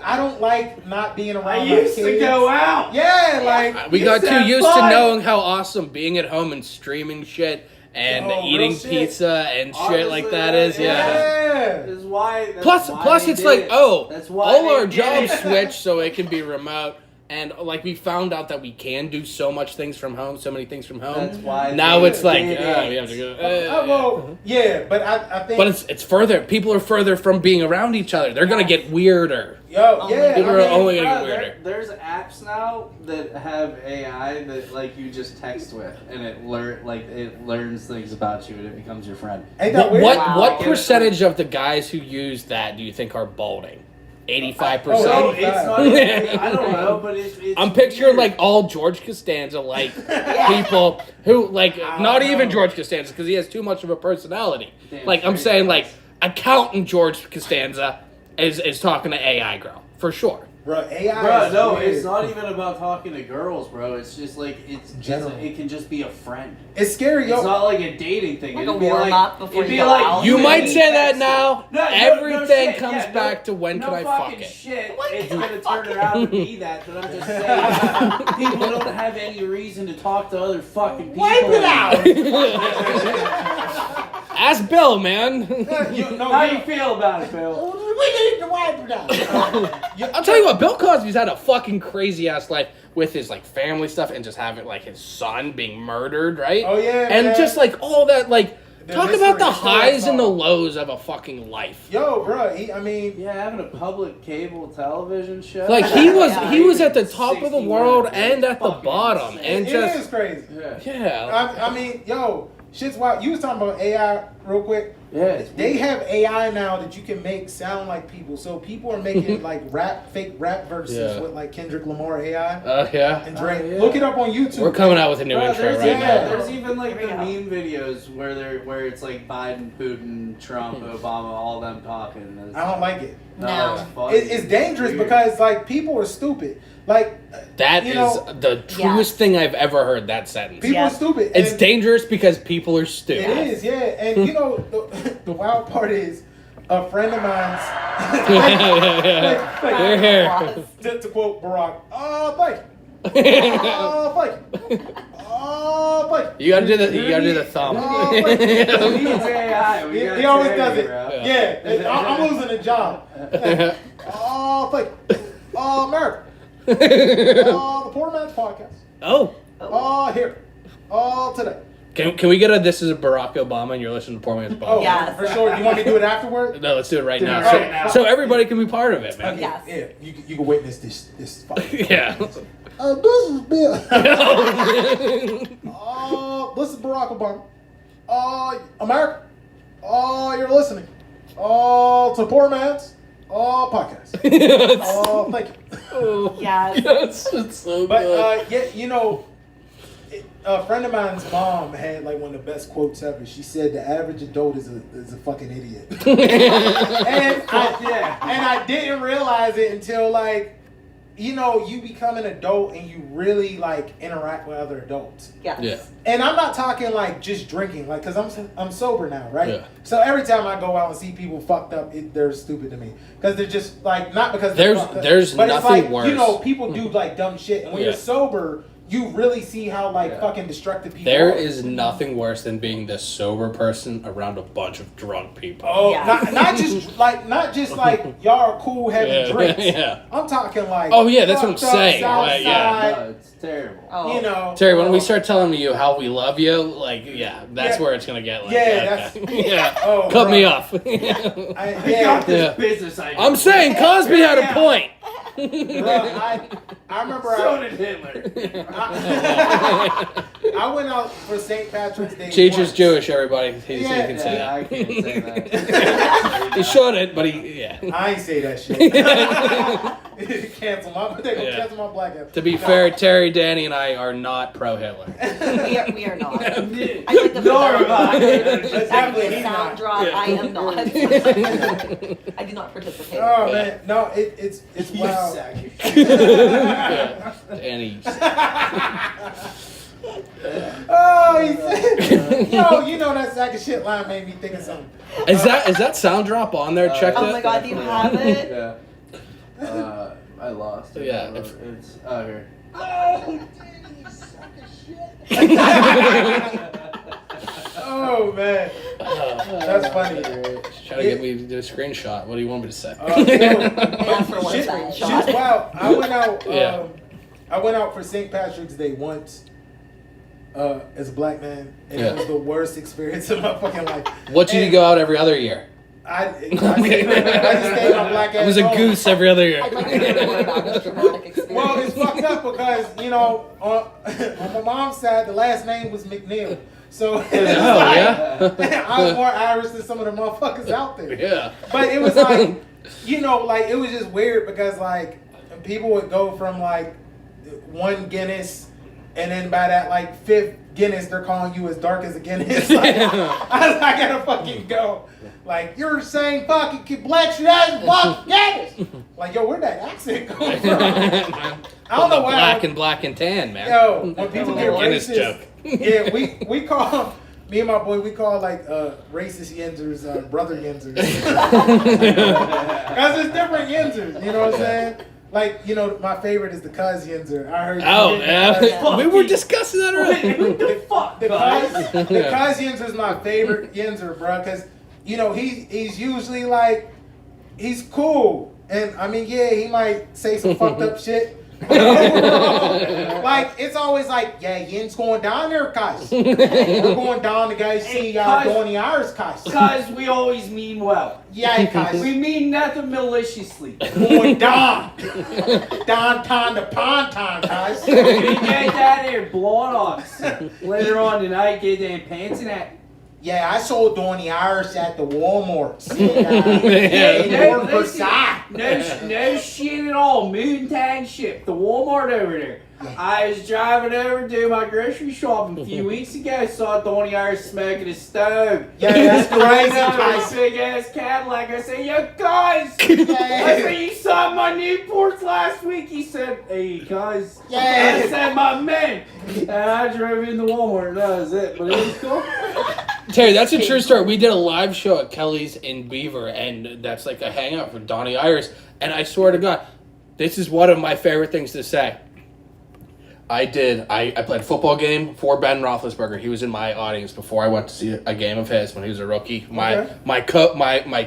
I don't like not being around I my used kids. to go out. Yeah, like We got It's too that used to fun. knowing how awesome being at home and streaming shit and Yo, eating real shit. pizza and shit Honestly, like that is. Yeah. That's why. Plus they it's did like, it. oh, That's why all they our did jobs it. switch so it can be remote. And like we found out that we can do so many things from home. That's why. Now they it's like, did oh, it. we have to go. well, yeah, but I think. But it's further. People are further from being around each other. They're gonna get weirder. Yo, yeah, People I are mean, only gonna Bro, get weirder. there's apps now that have AI that like you just text with, and it learns things about you, and it becomes your friend. ain't that weird? What Wow. what percentage of the guys who use that do you think are balding? 85%. Oh, No, it's not. Yeah. I don't know, but it's I'm picturing weird. like all George Costanza like people who like not even George Costanza because he has too much of a personality. Damn Like I'm straight saying guys. like accountant George Costanza is talking to AI girl for sure. Bro, AI Bro, is no, weird. it's not even about talking to girls, bro. It's just like it can just be a friend. It's scary, yo. It's not like a dating thing. Like It'd a be warm-up before it'd you be go like out. You and might me say that texting. now. No, Everything shit. comes Yeah, back to when no can I fucking fuck it? shit. When It's can I gonna fuck turn it? around to be that, but I'm just saying people don't have any reason to talk to other fucking people. Wipe it out. Ask Bill, man. How you feel about it, Phil? We need to wipe it out. I'll tell you what, Bill Cosby's had a fucking crazy ass life with his like family stuff and just having like his son being murdered, right? Oh, yeah, and man. just like all that, like The talk mystery, about the the story highs and the song. lows of a fucking life. Yo, bro, I mean, Yeah, having a public cable television show. Like he was Yeah. at the top of the world and at the bottom, and it just is crazy. yeah. I mean, yo, shit's wild. You was talking about AI real quick. Yeah, it's They weird. have AI now that you can make sound like people. So people are making like fake rap verses Yeah. with like Kendrick Lamar AI Yeah. and Drake. Oh, yeah. Look it up on YouTube. We're coming out with a new Bro, intro there's, right now. there's even like the Yeah. meme videos where it's like Biden, Putin, Trump, Obama, all them talking. It's, I don't like it. No. it's funny. It's dangerous Weird. because like people are stupid. Like That you is know, the truest thing I've ever heard. That sentence. people Yeah. are stupid. It's And dangerous because people are stupid. It is, yeah. And you know, the wild part is a friend of mine's. Yeah. You're here. To quote Barack, oh, thank you. Oh, thank you. Oh, thank you. You gotta do the thumb. Oh, thank you. He needs AI. We He, got he always Terry, does it. bro. Yeah. I'm losing a job. Oh, thank you. Oh, America. Oh, the Poor Man's Podcast. Oh. Oh, here. Oh, today. Can we get a this is a Barack Obama and you're listening to Poor Man's Oh, Podcast? Yes. for sure. You want me to do it afterward? No, let's do it right now. Right now. So everybody can be part of it, man. Yes. Yeah, you can witness this fight. Yeah. This is Bill. Oh, this is Barack Obama. Oh, America. Oh, you're listening. Oh, to Poor Man's Podcast. Oh, thank you. Yes. Yes, it's so But good. yeah, you know, a friend of mine's mom had like one of the best quotes ever. She said, "The average adult is a fucking idiot," and I didn't realize it until like, you know, you become an adult and you really like interact with other adults. Yes. Yeah. And I'm not talking like just drinking, like, cause I'm sober now, right? Yeah. So every time I go out and see people fucked up, they're stupid to me, cause they're just like not because they're fucked up, There's but nothing it's like, worse. You know, people do like dumb shit, and when Yeah. you're sober, you really see how like Yeah. fucking destructive people There are. is nothing worse than being the sober person around a bunch of drunk people. Oh, Yeah. not just like y'all are cool having Yeah, drinks. yeah. I'm talking like Oh, yeah, that's what I'm fucked up saying, South like, yeah. Side, No, it's terrible. Oh. you know, Terry, when we start telling you how we love you, like, yeah, that's Yeah. where it's gonna get. Like, Yeah, okay. yeah. Oh, Cut bro. me off. I, We yeah, got this Yeah. business idea. I'm saying Cosby had a point. bro, I remember So did Hitler. I went out for St. Patrick's Day. Cheech is once. Jewish, everybody. He Yeah. can say Yeah, I that. can't say that. He shouldn't, but he, yeah. I ain't say that shit. Cancel my. They gonna Yeah. cancel my black ass. To be fair, Terry, Danny, and I are not pro Hitler. We are not. I like the Nor am I. Definitely he's sound not. drop. Yeah. I am not. I do not participate. Oh man, no, it's You wild. sack. Yeah. Danny. Oh, he said, yo, you know that sack of shit line made me think of something. Is that sound drop on there? Check Oh that. my god, do you have it? Yeah. I lost it. Yeah, It's here. Oh man, that's funny. Try to get me to do a screenshot. What do you want me to say? Ask for one Shit, cent shit's shot. wild. I went out. Yeah. I went out for St. Patrick's Day once. As a black man, and Yeah. it was the worst experience of my fucking life. What did you And go out every other year? I just stayed my black ass. I was a home. goose every other year. I'd like to hear more about this traumatic experience. Well, it's fucked up because you know on my mom's side the last name was McNeil, so it's Oh, like, yeah? I was more Irish than some of the motherfuckers out there. Yeah. But it was like, you know, like it was just weird because like people would go from like one Guinness And then by that like 5th Guinness, they're calling you as dark as a Guinness. Like, I gotta fucking go. Like, you're saying fucking black shit as fucking Guinness. Like, yo, where'd that accent come from? I don't know why. Black and tan, man. Yo, when people get Guinness racist, joke. yeah, we call me and my boy, we call like racist Yinzers brother Yinzers. Because it's different Yinzers, you know what I'm saying? Like, you know, my favorite is the Cuz Yinzer. I heard. Oh, yeah. We were discussing that already. What the fuck, The guys? Cuz Yinzer is my favorite Yinzer, bro, because, you know, he's usually like, he's cool. And, I mean, yeah, he might say some fucked up shit. But overall, like, it's always like, yeah, Yin's going down there, Cuz. We're going down to go see Donnie Irish, Cuz. Cuz we always mean well. Yeah, Cuz. We mean nothing maliciously. Going down. Downtown to Pontown, Cuz. We get down there, blow it off. Later on tonight, get them pants and that. Yeah, I sold Donnie Irish at the Walmarts. No, North listen, Versailles. no shit at all. Moontang ship. The Walmart over there. I was driving over doing my grocery shopping a few weeks ago. Saw Donnie Irish smoking a stove. Yeah, that's crazy, This Cuz. big ass Cadillac. I said, yo, guys. I said, you saw my Newports last week. He said, hey, guys. Yeah. I said, my man. And I drove into Walmart. And that was it. But it was cool. Terry, that's a true story. We did a live show at Kelly's in Beaver, and that's like a hangout for Donnie Iris. And I swear to God, this is one of my favorite things to say. I played a football game for Ben Roethlisberger. He was in my audience before I went to see a game of his when he was a rookie. My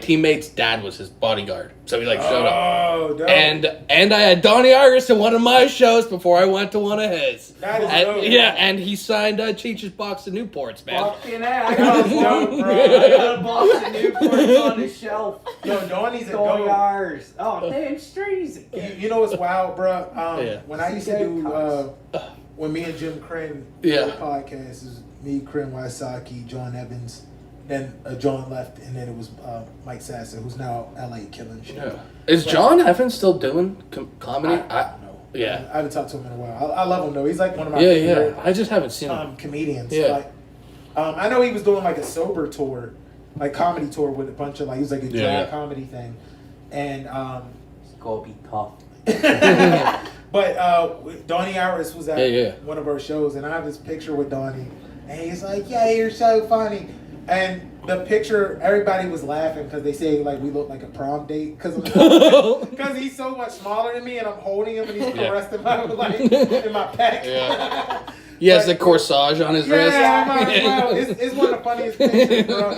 teammate's dad was his bodyguard, so he showed up. Oh, dope. And I had Donnie Iris in one of my shows before I went to one of his. That is And, dope. yeah, and he signed Cheech's box of Newports, man. Fucking hell. I got a box of Newports on the shelf. Yo, Donnie's a Going dope. ours. Oh, damn straight. He's a You know what's wild, bro? Yeah. When I used to do, when me and Jim Crin Yeah. did the podcast, it was me, Crin Wysocki, John Evans, then John left, and then it was Mike Sasser, who's now LA killing shit. Yeah. Is John Evans still doing comedy? I don't know. Yeah. I haven't talked to him in a while. I love him though. He's like one of my Yeah. favorite I just haven't seen him. comedians. Yeah. Like, I know he was doing like a sober tour, like comedy tour with a bunch of like, he was like a drag comedy thing. And It's gonna be tough. but Donnie Iris was at one of our shows, and I have this picture with Donnie, and he's like, "Yeah, you're so funny." And the picture, everybody was laughing because they say like we look like a prom date because he's so much smaller than me, and I'm holding him, and he's caressing my like in my pec. Yeah. He has the corsage on his wrist. Yeah, I might as well. It's one of the funniest pictures, bro.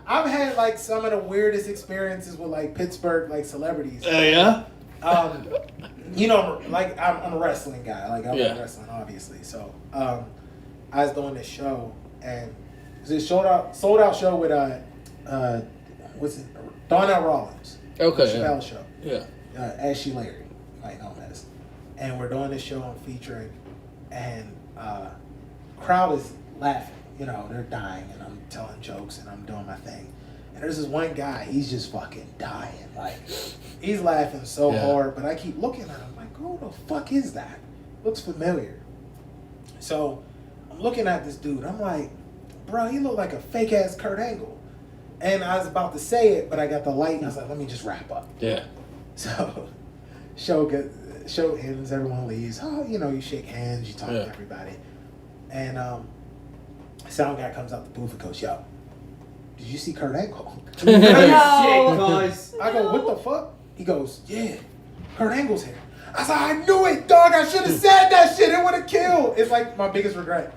I've had like some of the weirdest experiences with like Pittsburgh like celebrities. Oh yeah. You know, like I'm a wrestling guy. Like I'm in wrestling, obviously. So I was doing this show, and it was a sold out show with what's it? Donnell Rollins. Okay. Chappelle show. Yeah. Ashley Larry, like known as. And we're doing this show I'm featuring, and crowd is laughing. You know, they're dying, and I'm telling jokes, and I'm doing my thing. And there's this one guy, he's just fucking dying. Like, he's laughing so hard, but I keep looking at him like, who the fuck is that? Looks familiar. So I'm looking at this dude. I'm like, bro, he looked like a fake ass Kurt Angle. And I was about to say it, but I got the light, and I was like, let me just wrap up. Yeah. So show ends, everyone leaves. Oh, you know, you shake hands, you talk to everybody. And sound guy comes out the booth and goes, yo, did you see Kurt Angle? No. Shit, guys. I go, what the fuck? He goes, yeah, Kurt Angle's here. I said, I knew it, dog. I should have said that shit. It would have killed. It's like my biggest regret.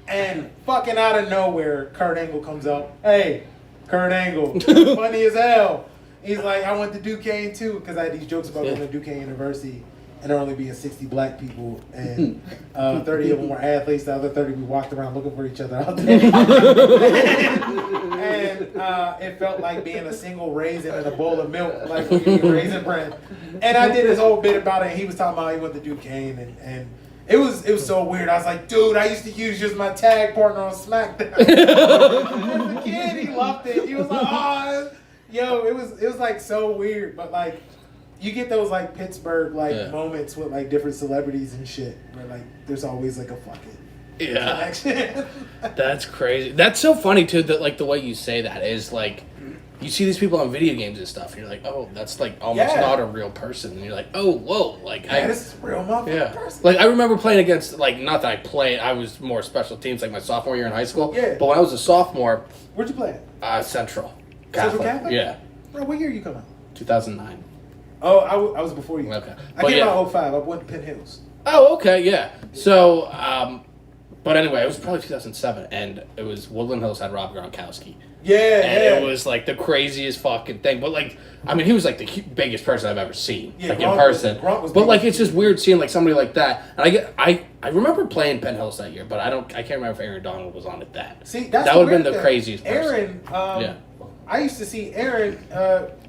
And fucking out of nowhere, Kurt Angle comes out. Hey, Kurt Angle, funny as hell. He's like, I went to Duquesne too, because I had these jokes about going to Duquesne University and there only being 60 black people, and 30 of them were athletes. The other 30 we walked around looking for each other out there. And it felt like being a single raisin in a bowl of milk, like when you eat raisin bread. And I did this whole bit about it, and he was talking about he went to Duquesne, and it was so weird. I was like, dude, I used to use you as my tag partner on SmackDown. As a kid, he loved it. He was like, oh, yo, it was like so weird, but like, you get those like Pittsburgh like Yeah. moments with like different celebrities and shit, where like there's always like a fucking connection. That's crazy. That's so funny too. That like the way you say that is like, you see these people on video games and stuff. And you're like, oh, that's like almost not a real person. And you're like, oh, whoa, like this is a real motherfucking person. Like I remember playing against like not that I played. I was more special teams like my sophomore year in high school. Yeah. But when I was a sophomore, Where'd you play? Central Central Catholic? Yeah. Bro, what year you come out? 2009. Oh, I was before you. Okay. I came out 05. I went to Penn Hills. Oh, okay, yeah. So, but anyway, it was probably 2007, and it was Woodland Hills had Rob Gronkowski. Yeah, And it was like the craziest fucking thing. But like, I mean, he was like the biggest person I've ever seen, Yeah, like Gronk in person. was But big. like, it's just weird seeing like somebody like that. And I remember playing Penn Hills that year, but I can't remember if Aaron Donald was on it that. See, that's that the would have been weird the thing. craziest person. Aaron, Yeah. I used to see Aaron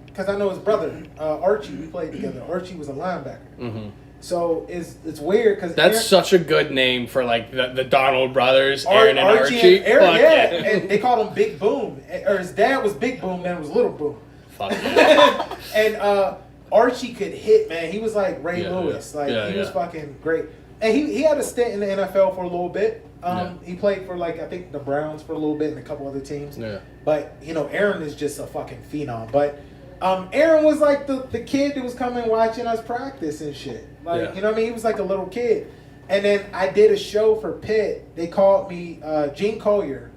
because I know his brother Archie. We played together. Archie was a linebacker. Mm-hmm. So it's weird because That's such a good name for like the Donald brothers, Aaron and Archie. And Aaron, Fuck yeah, and they called him Big Boom, or his dad was Big Boom, then it was Little Boom. Fuck yeah. And Archie could hit, man. He was like Ray Yeah, Lewis, yeah. like Yeah, he was yeah. fucking great. And he had a stint in the NFL for a little bit. Yeah. He played for like I think the Browns for a little bit and a couple other teams. Yeah. But you know, Aaron is just a fucking phenom. But Aaron was like the kid that was coming watching us practice and shit. Like Yeah. you know what I mean? He was like a little kid. And then I did a show for Pitt. They called me Gene Collier,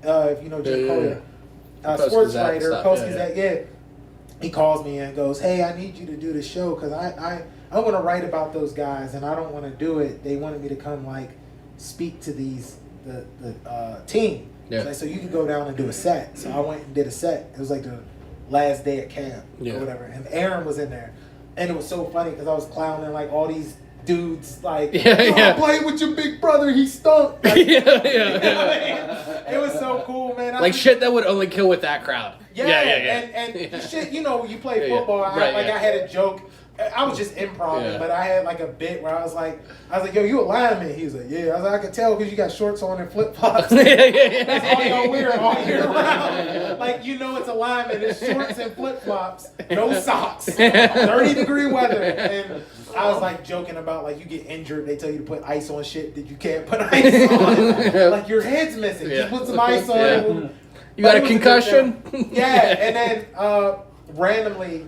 if you know Gene Collier, sports Post-Gazette writer, stuff, Post-Gazette, yeah. He calls me and goes, "Hey, I need you to do the show because I want to write about those guys and I don't want to do it. They wanted me to come like speak to the team. Yeah. So you can go down and do a set. So I went and did a set. It was like the last day at camp or whatever. And Aaron was in there, and it was so funny because I was clowning like all these dudes like, I played with your big brother. He stunk. Like, you know what I mean? It was so cool, man. Like shit that would only kill with that crowd. Yeah. And shit, you know, when you play football, Right, I had a joke. I was just improv, Yeah. but I had like a bit where I was like, yo, you a lineman? He was like, yeah. I was like, I could tell because you got shorts on and flip flops. That's all y'all wear all year round. Like, you know, it's a lineman. It's shorts and flip flops, no socks, 30-degree weather. And I was like joking about like you get injured, they tell you to put ice on shit that you can't put ice on. Like your head's missing. Just put some ice on it. You got a concussion? Yeah, and then randomly.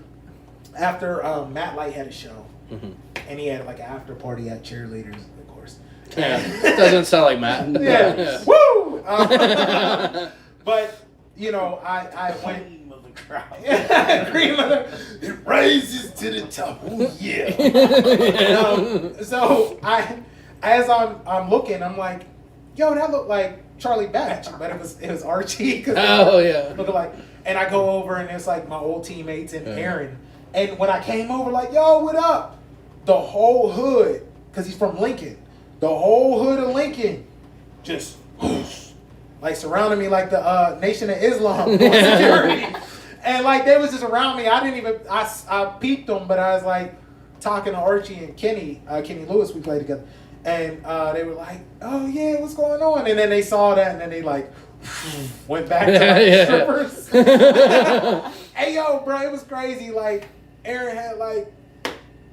After Matt Light had a show, and he had like an after party at cheerleaders, of course. Yeah, doesn't sound like Matt. Yeah, woo! But you know, I went. Cream of the crowd. Cream of the. It rises to the top. Oh yeah. So as I'm looking, I'm like, yo, that looked like Charlie Batch, but it was Archie. Oh yeah. Looking like, and I go over and it's like my old teammates and Aaron. And when I came over, like, yo, what up? The whole hood, because he's from Lincoln, the whole hood of Lincoln just whoosh, like surrounded me like the Nation of Islam security. And like they was just around me. I didn't even, I peeped them, but I was like talking to Archie and Kenny Lewis, we played together. And they were like, oh yeah, what's going on? And then they saw that and then they like went back to like strippers. Hey yo, bro, it was crazy. Like Aaron had like,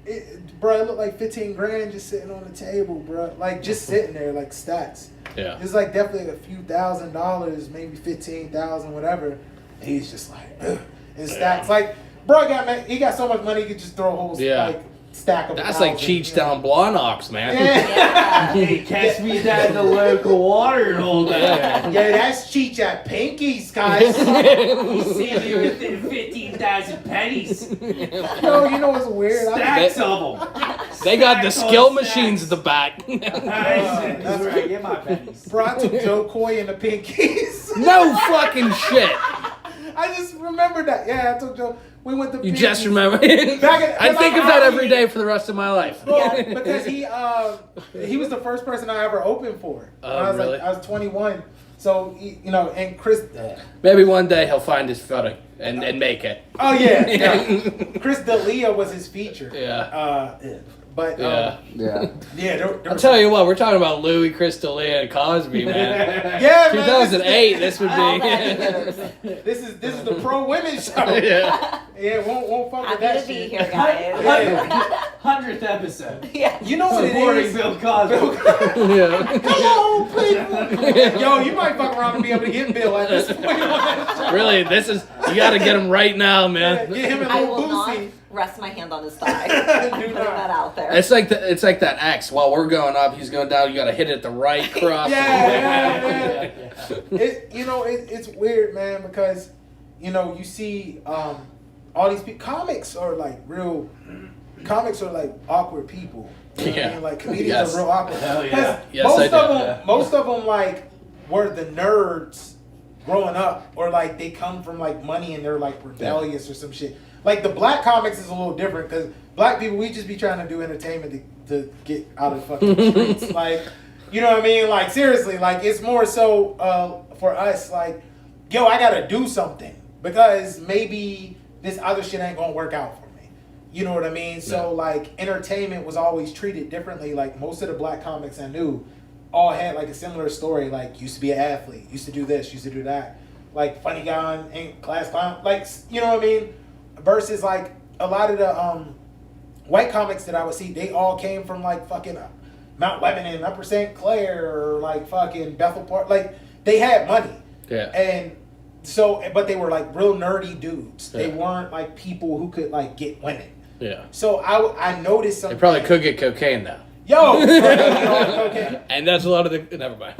it looked like 15 grand just sitting on the table, bro. Like just sitting there, like stacks. Yeah. It's like definitely a few $1,000s, maybe 15,000, whatever. And he's just like, ugh, in stacks. Like, bro, he got so much money he could just throw a whole like stack of. That's like Cheech down Blawnox, man. Yeah. Hey, catch me down the local water hole there. Yeah, that's Cheech at Pinky's, guys. You see me within 15,000 pennies. Yo, you know what's weird? Stacks of them. They got the Stacks skill on machines at the back. That's where I get my pennies. Bro, I took Joe Coy and the Pinkies. No fucking shit. I just remembered that. Yeah, I took Joe. We went to You Pinkies. just remember. I think of that every day for the rest of my life. Bro, because he was the first person I ever opened for. Oh, really? I was 21. So, you know, and Chris... Maybe one day he'll find his footing and make it. Oh, yeah. Chris D'Elia was his feature. Yeah. But, I'll tell you what, we're talking about Louis, Chris D'Elia, and Cosby, man. Yeah, 2008, this would be. This is the pro women show. Yeah. Yeah, won't fuck with Happy that to be shit. here, guys. Yeah. 100th episode. Yeah. You know what it Supporting is? Bill Cosby. Yeah. Hello, people. Yo, you might fuck around and be able to get Bill at this point on that show. Really, this is you got to get him right now, man. Get him and I Lil will not Boosie. rest my hand on his thigh. Do I'm putting not. that out there. It's like that X. While we're going up, he's going down. You got to hit it the right cross. Yeah. It's weird, man, because you see all these people. Comics are like awkward people. You know what I mean? Like comedians Yes. are real awkward. Hell yeah. 'Cause Yes, most I of do. them, most of them like were the nerds growing up, or like they come from like money and they're like rebellious or some shit. Like the black comics is a little different because black people, we just be trying to do entertainment to get out of the fucking streets. Like, you know what I mean? Like seriously, like it's more so for us like, yo, I gotta do something because maybe this other shit ain't gonna work out for me. You know what I mean? So like entertainment was always treated differently. Like most of the black comics I knew all had like a similar story. Like used to be an athlete, used to do this, used to do that. Like funny guy in class clown. Like, you know what I mean? Versus like a lot of the white comics that I would see, they all came from like fucking Mount Lebanon, Upper St. Clair, or like fucking Bethel Park. Like they had money. Yeah. And so, but they were like real nerdy dudes. They Yeah. weren't like people who could like get women. Yeah. So I noticed They something. probably could get cocaine now. Yo, okay. And that's a lot of the. Never mind.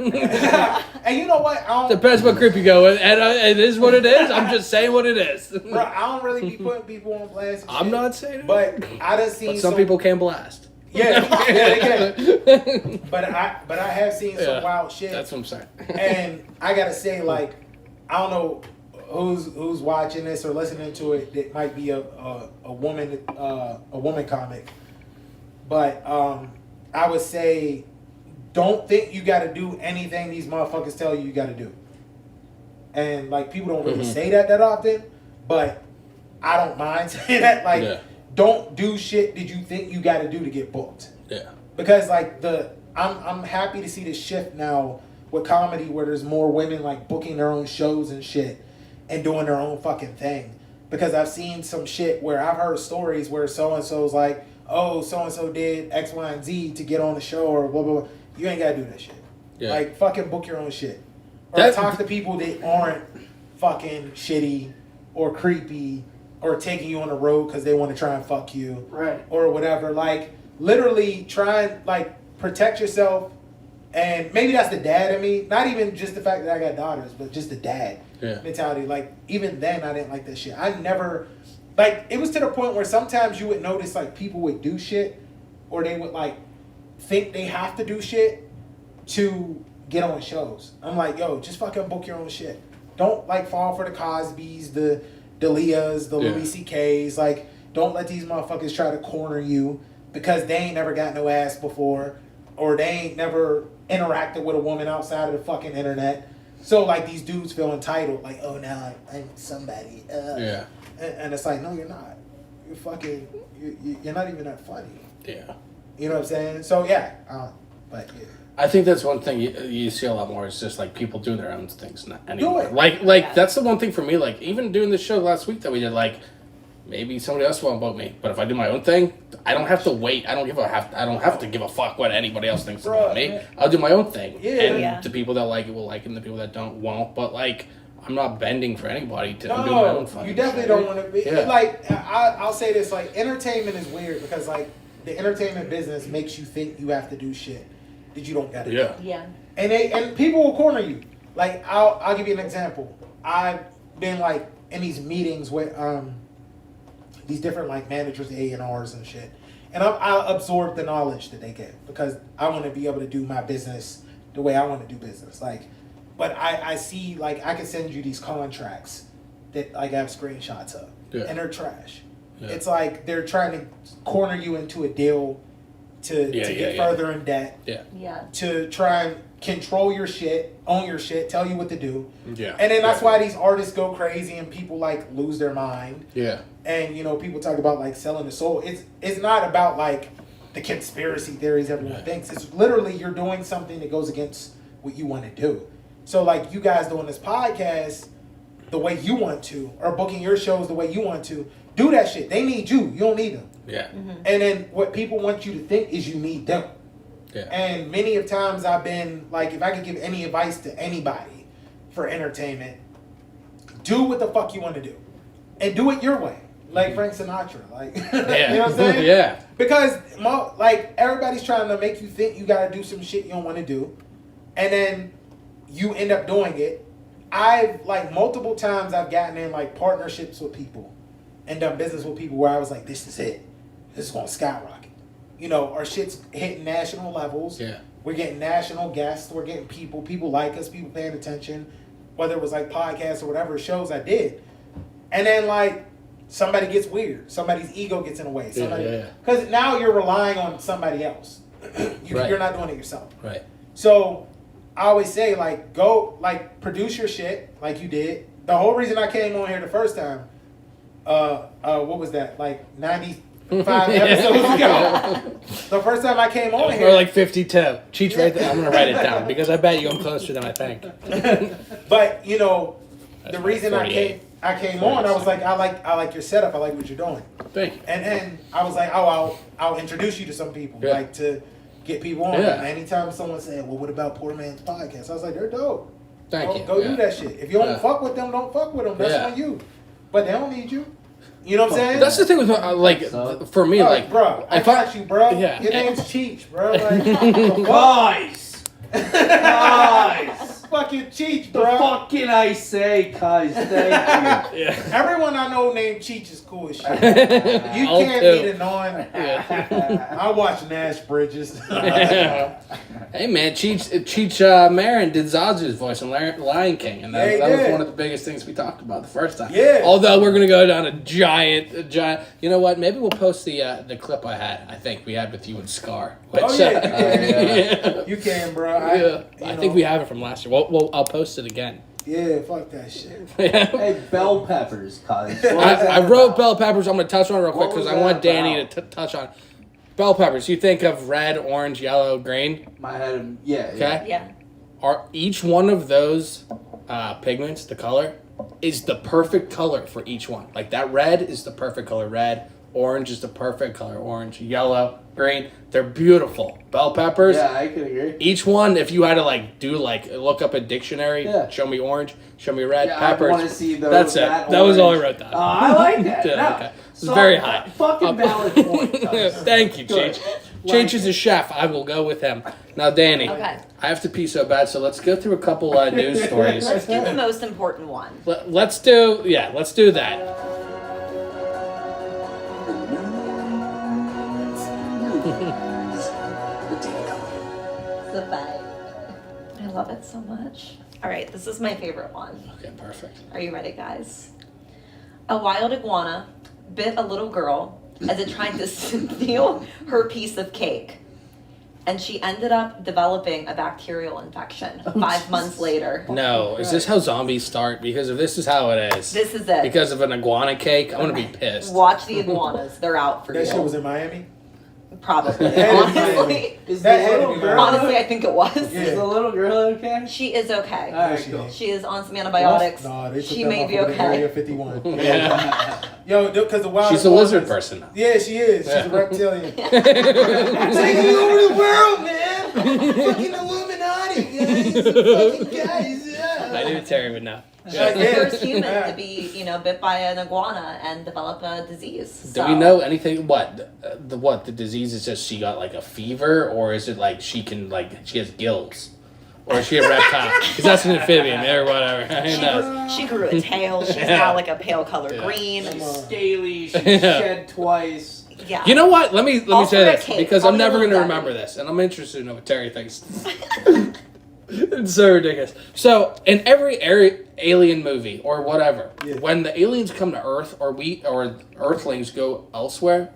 And you know what? Depends what group you go with, and it is what it is. I'm just saying what it is. Bro, I don't really be putting people on blast. and I'm shit, not saying it. but I done seen But some people can blast. Yeah, they can. But I have seen some Yeah, wild shit. That's what I'm saying. And I gotta say, like, I don't know who's watching this or listening to it that might be a woman comic, but I would say, don't think you got to do anything these motherfuckers tell you got to do. And like people don't really say that often, but I don't mind saying that. Like, don't do shit that you think you got to do to get booked. Yeah. Because like I'm happy to see this shift now with comedy where there's more women like booking their own shows and shit and doing their own fucking thing. Because I've seen some shit where I've heard stories where so and so's like, oh, so and so did X, Y, and Z to get on the show or blah blah blah. You ain't gotta do that shit. Yeah. Like fucking book your own shit. Or That- talk to people that aren't fucking shitty or creepy or taking you on the road because they want to try and fuck you. Right. Or whatever. Like literally try and like protect yourself. And maybe that's the dad in me. Not even just the fact that I got daughters, but just the dad mentality. Like even then I didn't like that shit. I never like it was to the point where sometimes you would notice like people would do shit or they would like think they have to do shit to get on shows. I'm like, yo, just fucking book your own shit. Don't like fall for the Cosbys, the Leahs, the Louis C.K.'s. Like, don't let these motherfuckers try to corner you because they ain't never got no ass before or they ain't never interacted with a woman outside of the fucking internet. So like these dudes feel entitled, like, oh now I'm somebody. Yeah. And it's like, no, you're not. You're fucking. You're not even that funny. Yeah. You know what I'm saying? So yeah. But yeah. I think that's one thing you see a lot more. Is just like people doing their own things anymore. it. Like that's the one thing for me. Like even doing this show last week that we did, like maybe somebody else won't book me, but if I do my own thing, I don't have to wait. I don't have to give a fuck what anybody else thinks about me. Yeah. I'll do my own thing. Yeah. And Yeah. the people that like it will like it, and the people that don't won't. But like I'm not bending for anybody to do my own fucking you definitely shit. don't want to be Yeah. like. I'll say this: like entertainment is weird because like the entertainment business makes you think you have to do shit that you don't gotta do. Yeah. And people will corner you. Like I'll give you an example. I've been like in these meetings with these different like managers, A&Rs and shit, and I absorb the knowledge that they get because I want to be able to do my business the way I want to do business. Like, but I see like I can send you these contracts that like I have screenshots of, and they're trash. Yeah. It's like they're trying to corner you into a deal to get further in debt. Yeah. To try and control your shit, own your shit, tell you what to do. Yeah. And then that's why these artists go crazy and people like lose their mind. Yeah. And you know, people talk about like selling the soul. It's not about like the conspiracy theories everyone thinks. It's literally you're doing something that goes against what you want to do. So like you guys doing this podcast, the way you want to, or booking your shows the way you want to, do that shit. They need you. You don't need them. Yeah. And then what people want you to think is you need them. Yeah. And many of times I've been like, if I could give any advice to anybody for entertainment, do what the fuck you want to do, and do it your way, like Frank Sinatra. Like, you know what I'm saying? Yeah. Because like everybody's trying to make you think you gotta do some shit you don't want to do, and then you end up doing it. I've like multiple times I've gotten in like partnerships with people and done business with people where I was like, this is it. This is gonna skyrocket. You know, our shit's hitting national levels. Yeah. We're getting national guests. We're getting people. People like us. People paying attention. Whether it was like podcasts or whatever shows I did. And then like somebody gets weird. Somebody's ego gets in the way. Somebody, because now you're relying on somebody else. You're not doing it yourself. Right. So I always say like go like produce your shit like you did. The whole reason I came on here the first time, what was that? Like 95 episodes ago. The first time I came on here. Or like 52. Cheech right there. I'm going to write it down because I bet you I'm closer than I think. But, you know, That's the reason 48. I came on, I was like, I like your setup. I like what you're doing. Thank you. And then I was like, oh, I'll introduce you to some people. Yeah. Like to get people on. Yeah. And anytime someone said, well, what about Poor Man's Podcast? I was like, they're dope. Thank you. Go do that shit. If you don't fuck with them, don't fuck with them. That's on you. But they don't need you. You know what I'm saying? That's the thing with like for me, like bro, I got you, bro. Yeah. Your name's Cheech, bro. Like, Guys! fucking Cheech, The bro. fucking I say, cuz. Thank you. Yeah. Everyone I know named Cheech is cool as shit. You All can't two. beat a non. I watch Nash Bridges. Hey man, Cheech Marin did Zazu's voice in Lion King, and that was one of the biggest things we talked about the first time. Yeah. Although we're gonna go down a giant. You know what? Maybe we'll post the clip I think we had with you and Scar. Which, Oh yeah, you can. yeah. You can, bro. I think we have it from last year. Well, I'll post it again. Yeah, fuck that shit. Hey, bell peppers, cuz. I wrote bell peppers. I'm gonna touch on it real quick What because was I want that Danny about? to touch on it. Bell peppers. You think of red, orange, yellow, green. My head, yeah. Okay. Yeah. Are each one of those pigments, the color, is the perfect color for each one. Like that red is the perfect color, red. Orange is the perfect color, orange. Yellow, green, they're beautiful. Bell peppers. Yeah, I can agree. Each one, if you had to look up a dictionary, Yeah. show me orange, show me red, Yeah, peppers. I want to see those. That's it. That was all I wrote down. I like that. Yeah, No, okay. It's very high. Fucking valid point, cuz. Thank you, Good. Cheech. Cheech is a chef. I will go with him. Now, Danny, Okay. I have to pee so bad, so let's go through a couple news stories. Let's do the most important one. Let's do that. The vibe. I love it so much. All right, this is my favorite one. Okay, perfect. Are you ready, guys? A wild iguana bit a little girl as it tried to steal her piece of cake. And she ended up developing a bacterial infection 5 months later. No, is this how zombies start? Because if this is how it is, This is it. because of an iguana cake, I'm gonna be pissed. Watch the iguanas. They're out for That you. shit was in Miami. Probably. That is Honestly. Is That the had to little be girl? right. Honestly, I think it was. Yeah. Is the little girl okay? She is okay. Alright, she cool. is. She is on some antibiotics. Nah, they took She that may be motherfucker to Area okay. 51. Yeah. Yo, because the wild She's a iguanas- lizard person now. Yeah, she is. She's Yeah. a reptilian. Taking over the world, man. Fucking Illuminati, guys. Fucking guys. Yeah. I knew Terry would know. She's the Yeah. first human Yeah. to be, bit by an iguana and develop a disease. Do we know anything? What the disease is? Just she got like a fever, or is it like she has gills, or is she a reptile? Because that's an amphibian or whatever. I don't know. She grew a tail. She's Yeah. now like a pale color Yeah. green. Come on. Scaly, she Yeah. shed twice. Yeah. You know what? Let me Also say a this cake. because Call I'm me a never little going to Debbie. remember this, and I'm interested in what Terry thinks. It's so ridiculous. So in every alien movie or whatever, Yeah. when the aliens come to Earth or Earthlings go elsewhere,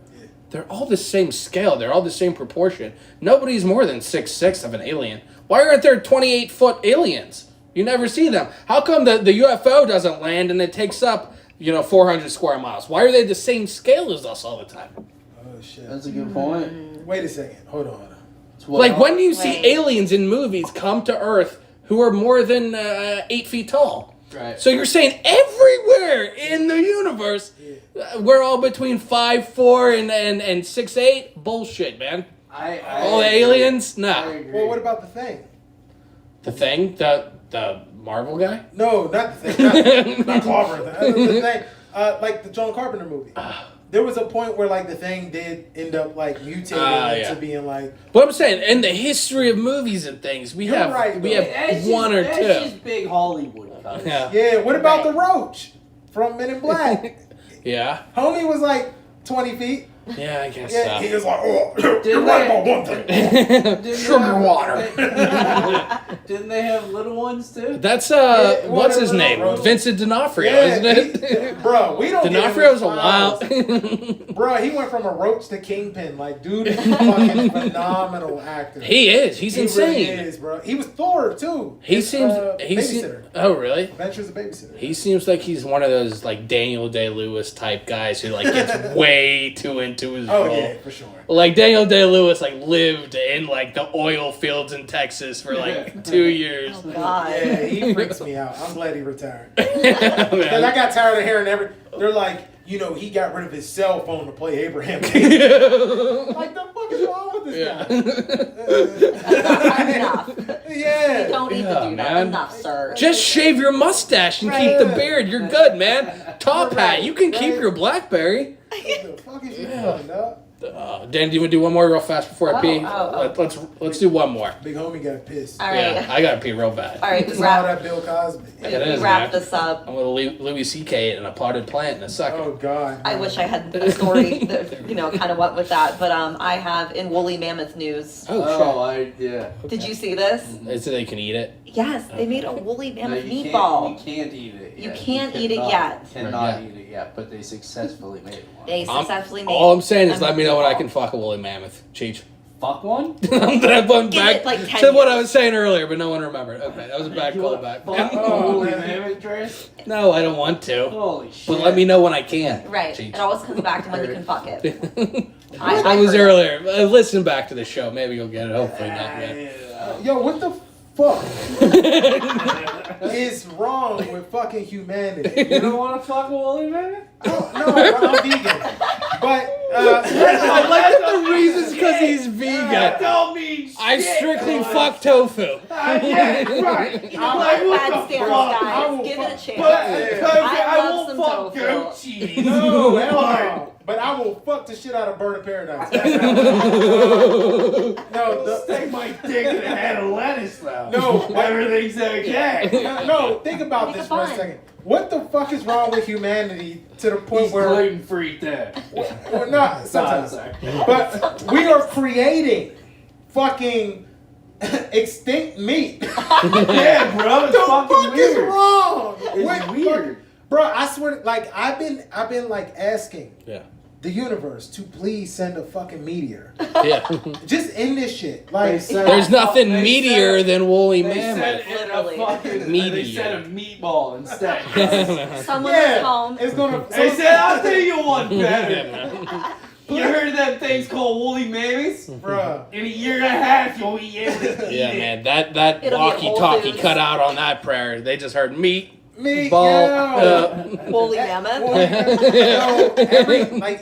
they're all the same scale. They're all the same proportion. Nobody's more than 6'6" of an alien. Why aren't there 28-foot aliens? You never see them. How come the UFO doesn't land and it takes up 400 square miles? Why are they the same scale as us all the time? Oh, shit. That's a good point. Wait a second. Hold on. It's what- Like, when do you see Wait. aliens in movies come to Earth who are more than 8 feet tall? Right. So you're saying everywhere in the universe, we're all between 5'4" and 6'8"? Bullshit, man. All the aliens? Nah. Well, what about the Thing? The Thing? The Marvel guy? No, not the Thing. Not Carver. The Thing. Like the John Carpenter movie. There was a point where like the Thing did end up like mutating into being like. But I'm saying, in the history of movies and things, we have That's one or that's two. just big Hollywood. Yeah. What about the Roach from Men in Black? Yeah. Homie was like 20 feet. Yeah, I guess Yeah, so. he was like, oh, you're right about one thing. Sugar water. Didn't they have little ones too? That's Yeah, what's his whatever, name? bro. Vincent D'Onofrio, Yeah, isn't it? Bro, we don't. D'Onofrio's a wild. wild. Bro, he went from a roach to kingpin. Like, dude is a fucking phenomenal actor. He is. He's insane. Really is, bro. He was Thor too. He His, seems. babysitter. Oh, really? Adventures of Babysitter. He seems like he's one of those like Daniel Day-Lewis type guys who like gets way too into his Oh role. yeah, for sure. Like Daniel Day-Lewis like lived in like the oil fields in Texas for like 2 years. Oh God. Yeah, he freaks me out. I'm glad he retired. Man. Because I got tired of hearing they're like, you know, he got rid of his cell phone to play Abraham. Like, the fuck is wrong with this guy? Enough. Yeah. You don't need to Yeah, do man. that. Enough, sir. Just shave your mustache and keep the beard. You're good, man. Top hat. You can keep Right. your BlackBerry. What the fuck is you doing, dog? Dan, do you want to do one more real fast before I pee? oh. Let's do one more. Big homie got pissed. All right. Yeah, I gotta pee real bad. All right. It's We all wrap, that Bill Cosby. It is, wrap man. this up. I'm gonna leave Louis C.K. in a potted plant in a second. Oh God. I wish I had a story that kind of went with that, but I have in woolly mammoth news. Yeah. Did you see this? So they can eat it. Yes, they made a woolly No, mammoth you meatball. can't eat it. You yet. can't eat it cannot- yet. Cannot Yeah. eat it yet, but they successfully made one. They successfully made. All I'm saying is, a let me know when I meatball. can fuck a woolly mammoth. Cheech. Fuck one? I'm going Give back it, like, 10 to what I years. was saying earlier, but no one remembered. Okay, that was a bad callback. Fuck Oh, holy man. mammoth dress? No, I don't want to. Holy shit. But let me know when I can. Right. Cheech. It always comes back to when you can fuck it. That I was heard it. earlier. Listen back to the show. Maybe you'll get it. Hopefully not, man. Yo, what the fuck is wrong with fucking humanity? You don't want to fuck a woolly mammoth? No, I'm vegan. But I like that the reason's because he's vegan. That don't mean shit. I strictly fuck tofu. Yeah, right. I'm like, Bad what the stance, fuck? I will guys. Give it a fuck- chance. But I I love some won't fuck tofu. goat cheese. no, hell no. But I will fuck the shit out of Bird of Paradise. No, Stick my dick in a head of lettuce though. No. Everything's okay. no, think about Make this it for a fun. second. What the fuck is wrong with humanity to the point He's where gluten free too. we're not sometimes, sorry. but we are creating fucking extinct meat. Yeah, bro, it's The fucking fuck weird. is wrong? It's What weird. bro. I swear, like I've been like asking Yeah. the universe to please send a fucking meteor. Yeah. Just end this shit. They Like, said- There's nothing They meatier said- than woolly They mammoth. said it Literally. a fucking Meaty. They said a meatball instead. Someone yeah, was home. it's gonna. They said, I'll tell you one better. You heard of them things called woolly mammoths? bruh. In a year and a half, you'll be able to eat Yeah, it. man. That It'll be at Whole walkie-talkie Foods. cut out on that prayer. They just heard meat, Me, ball. yeah. Woolly Well, mammoth. no,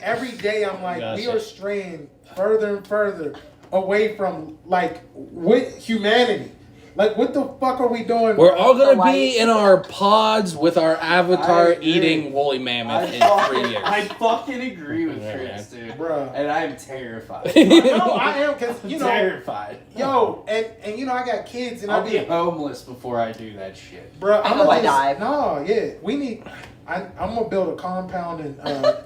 every day I'm like, we Gotcha. are straying further and further away from like with humanity. Like, what the fuck are we doing? We're all gonna The be light. in our pods with our I avatar agree. eating woolly mammoth in 3 years. I fucking agree with Yeah, Chris, dude. Bruh. And I'm terrified. No, I am because you know, Terrified. yo, and you know, I got kids and I'll be homeless before I do that shit. bro. I I'm hope gonna I die. No, yeah, we need. I'm gonna build a compound in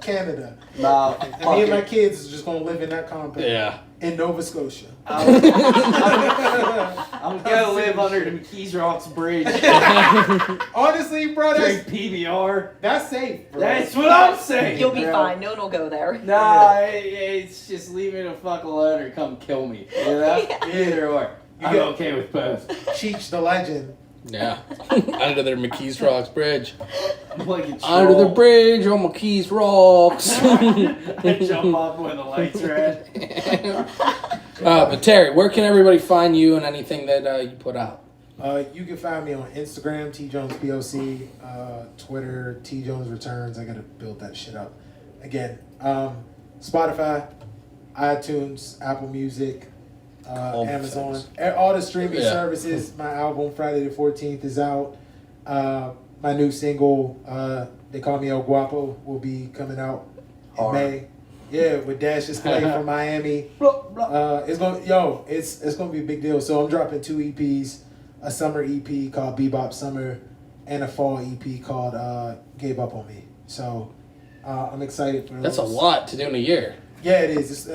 Canada. Nah, And me fuck and my it. kids is just gonna live in that compound. Yeah. In Nova Scotia. I'm gonna live under the McKees Rocks Bridge. Honestly, bro, Drink PBR. that's safe, bro. That's what I'm saying. You'll be bro. fine. No one will go there. Nah, it's just leave me the fuck alone or come kill me. You know? Either or. You I'm get- okay with both. Cheech the legend. Yeah. Under the McKees Rocks Bridge. I'm like a Under the troll. bridge on McKees Rocks. I jump off when the lights red. But Terry, where can everybody find you and anything that you put out? You can find me on Instagram, TJonesPOC, Twitter, TJonesReturns. I gotta build that shit up. Again, Spotify, iTunes, Apple Music, Amazon, all the streaming services. My album Friday the 14th is out. My new single, They Call Me El Guapo, will be coming out in May. Yeah, with Dash's Clay from Miami. It's gonna be a big deal. So I'm dropping 2 EPs, a summer EP called Bebop Summer, and a fall EP called Gave Up on Me. So I'm excited for That's those. a lot to do in a year. Yeah, it is.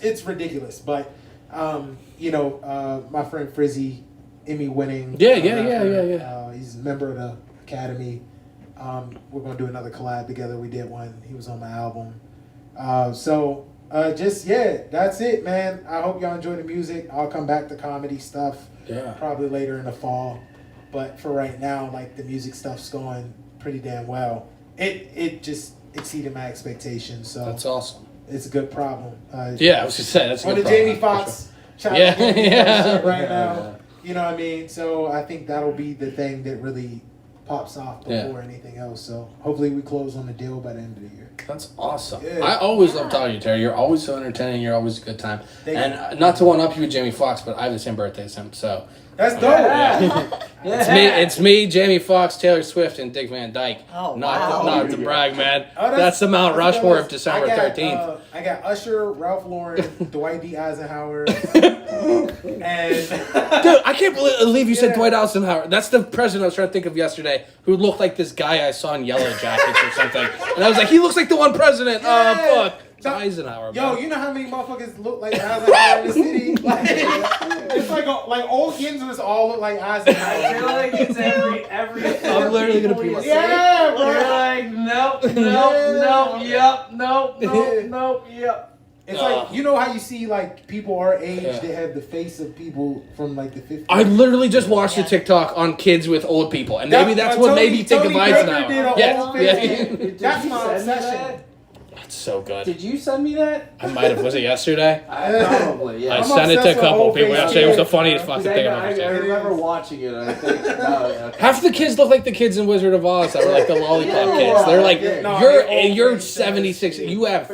It's ridiculous, but my friend Frizzy, Emmy winning. Yeah. He's a member of the Academy. We're gonna do another collab together. We did one. He was on my album. That's it, man. I hope y'all enjoy the music. I'll come back to comedy stuff. Yeah. Probably later in the fall, but for right now, like the music stuff's going pretty damn well. It just exceeded my expectations. So that's awesome. It's a good problem. I was gonna say that's a on good the problem. Jamie Foxx right now. You know what I mean? So I think that'll be the thing that really pops off before anything else. So hopefully we close on the deal by the end of the year. That's awesome. Yeah. I always love talking to you, Terry. You're always so entertaining. You're always a good time. Not to one up you with Jamie Foxx, but I have the same birthday as him, so. That's dope. Yeah. It's me, Jamie Foxx, Taylor Swift, and Dick Van Dyke. Oh, Not to brag, man. That's the Mount Rushmore of December 13th. I got Usher, Ralph Lauren, Dwight D. Eisenhower, and dude, I can't believe you said Dwight Eisenhower. That's the president I was trying to think of yesterday, who looked like this guy I saw in Yellow Jackets or something. And I was like, he looks like the one president. Fuck. It's Eisenhower. Yo, you know how many motherfuckers look like Eisenhower in the city? It's like old Yinzers all look like Eisenhower. I feel like it's every. I'm literally gonna be like, yeah, bro. You're like, nope, yep. It's like, you know how you see like people our age that have the face of people from like the 50s? I literally just watched a TikTok on kids with old people, and maybe that's what made me think of Eisenhower. That's my obsession. That's so good. Did you send me that? I might have. Was it yesterday? Probably, yeah. I sent it to a couple people yesterday. It was the funniest fucking thing I've ever I seen. remember watching it, and I think, Half the kids look like the kids in Wizard of Oz that were like the lollipop kids. They're like, you're 76. You have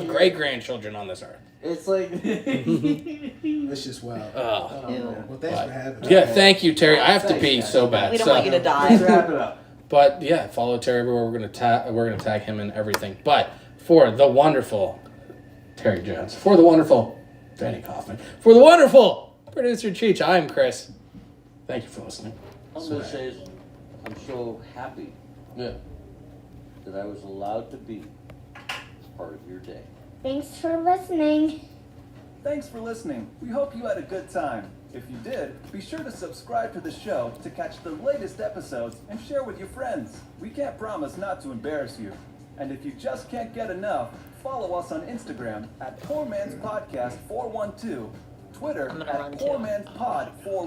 great grandchildren on this earth. It's like It's just wild. Well, thanks for having me. Yeah, thank you, Terry. I have to pee so bad. We don't want you to die. Let's wrap it up. But yeah, follow Terry everywhere. We're gonna tag him in everything. But for the wonderful Terry Jones, for the wonderful Danny Kaufman, for the wonderful producer Cheech, I'm Chris. Thank you for listening. I'm going to say I'm so happy that I was allowed to be part of your day. Thanks for listening. Thanks for listening. We hope you had a good time. If you did, be sure to subscribe to the show to catch the latest episodes and share with your friends. We can't promise not to embarrass you. And if you just can't get enough, follow us on Instagram at Poor Man's Podcast 412, Twitter at Poor Man's Pod 412.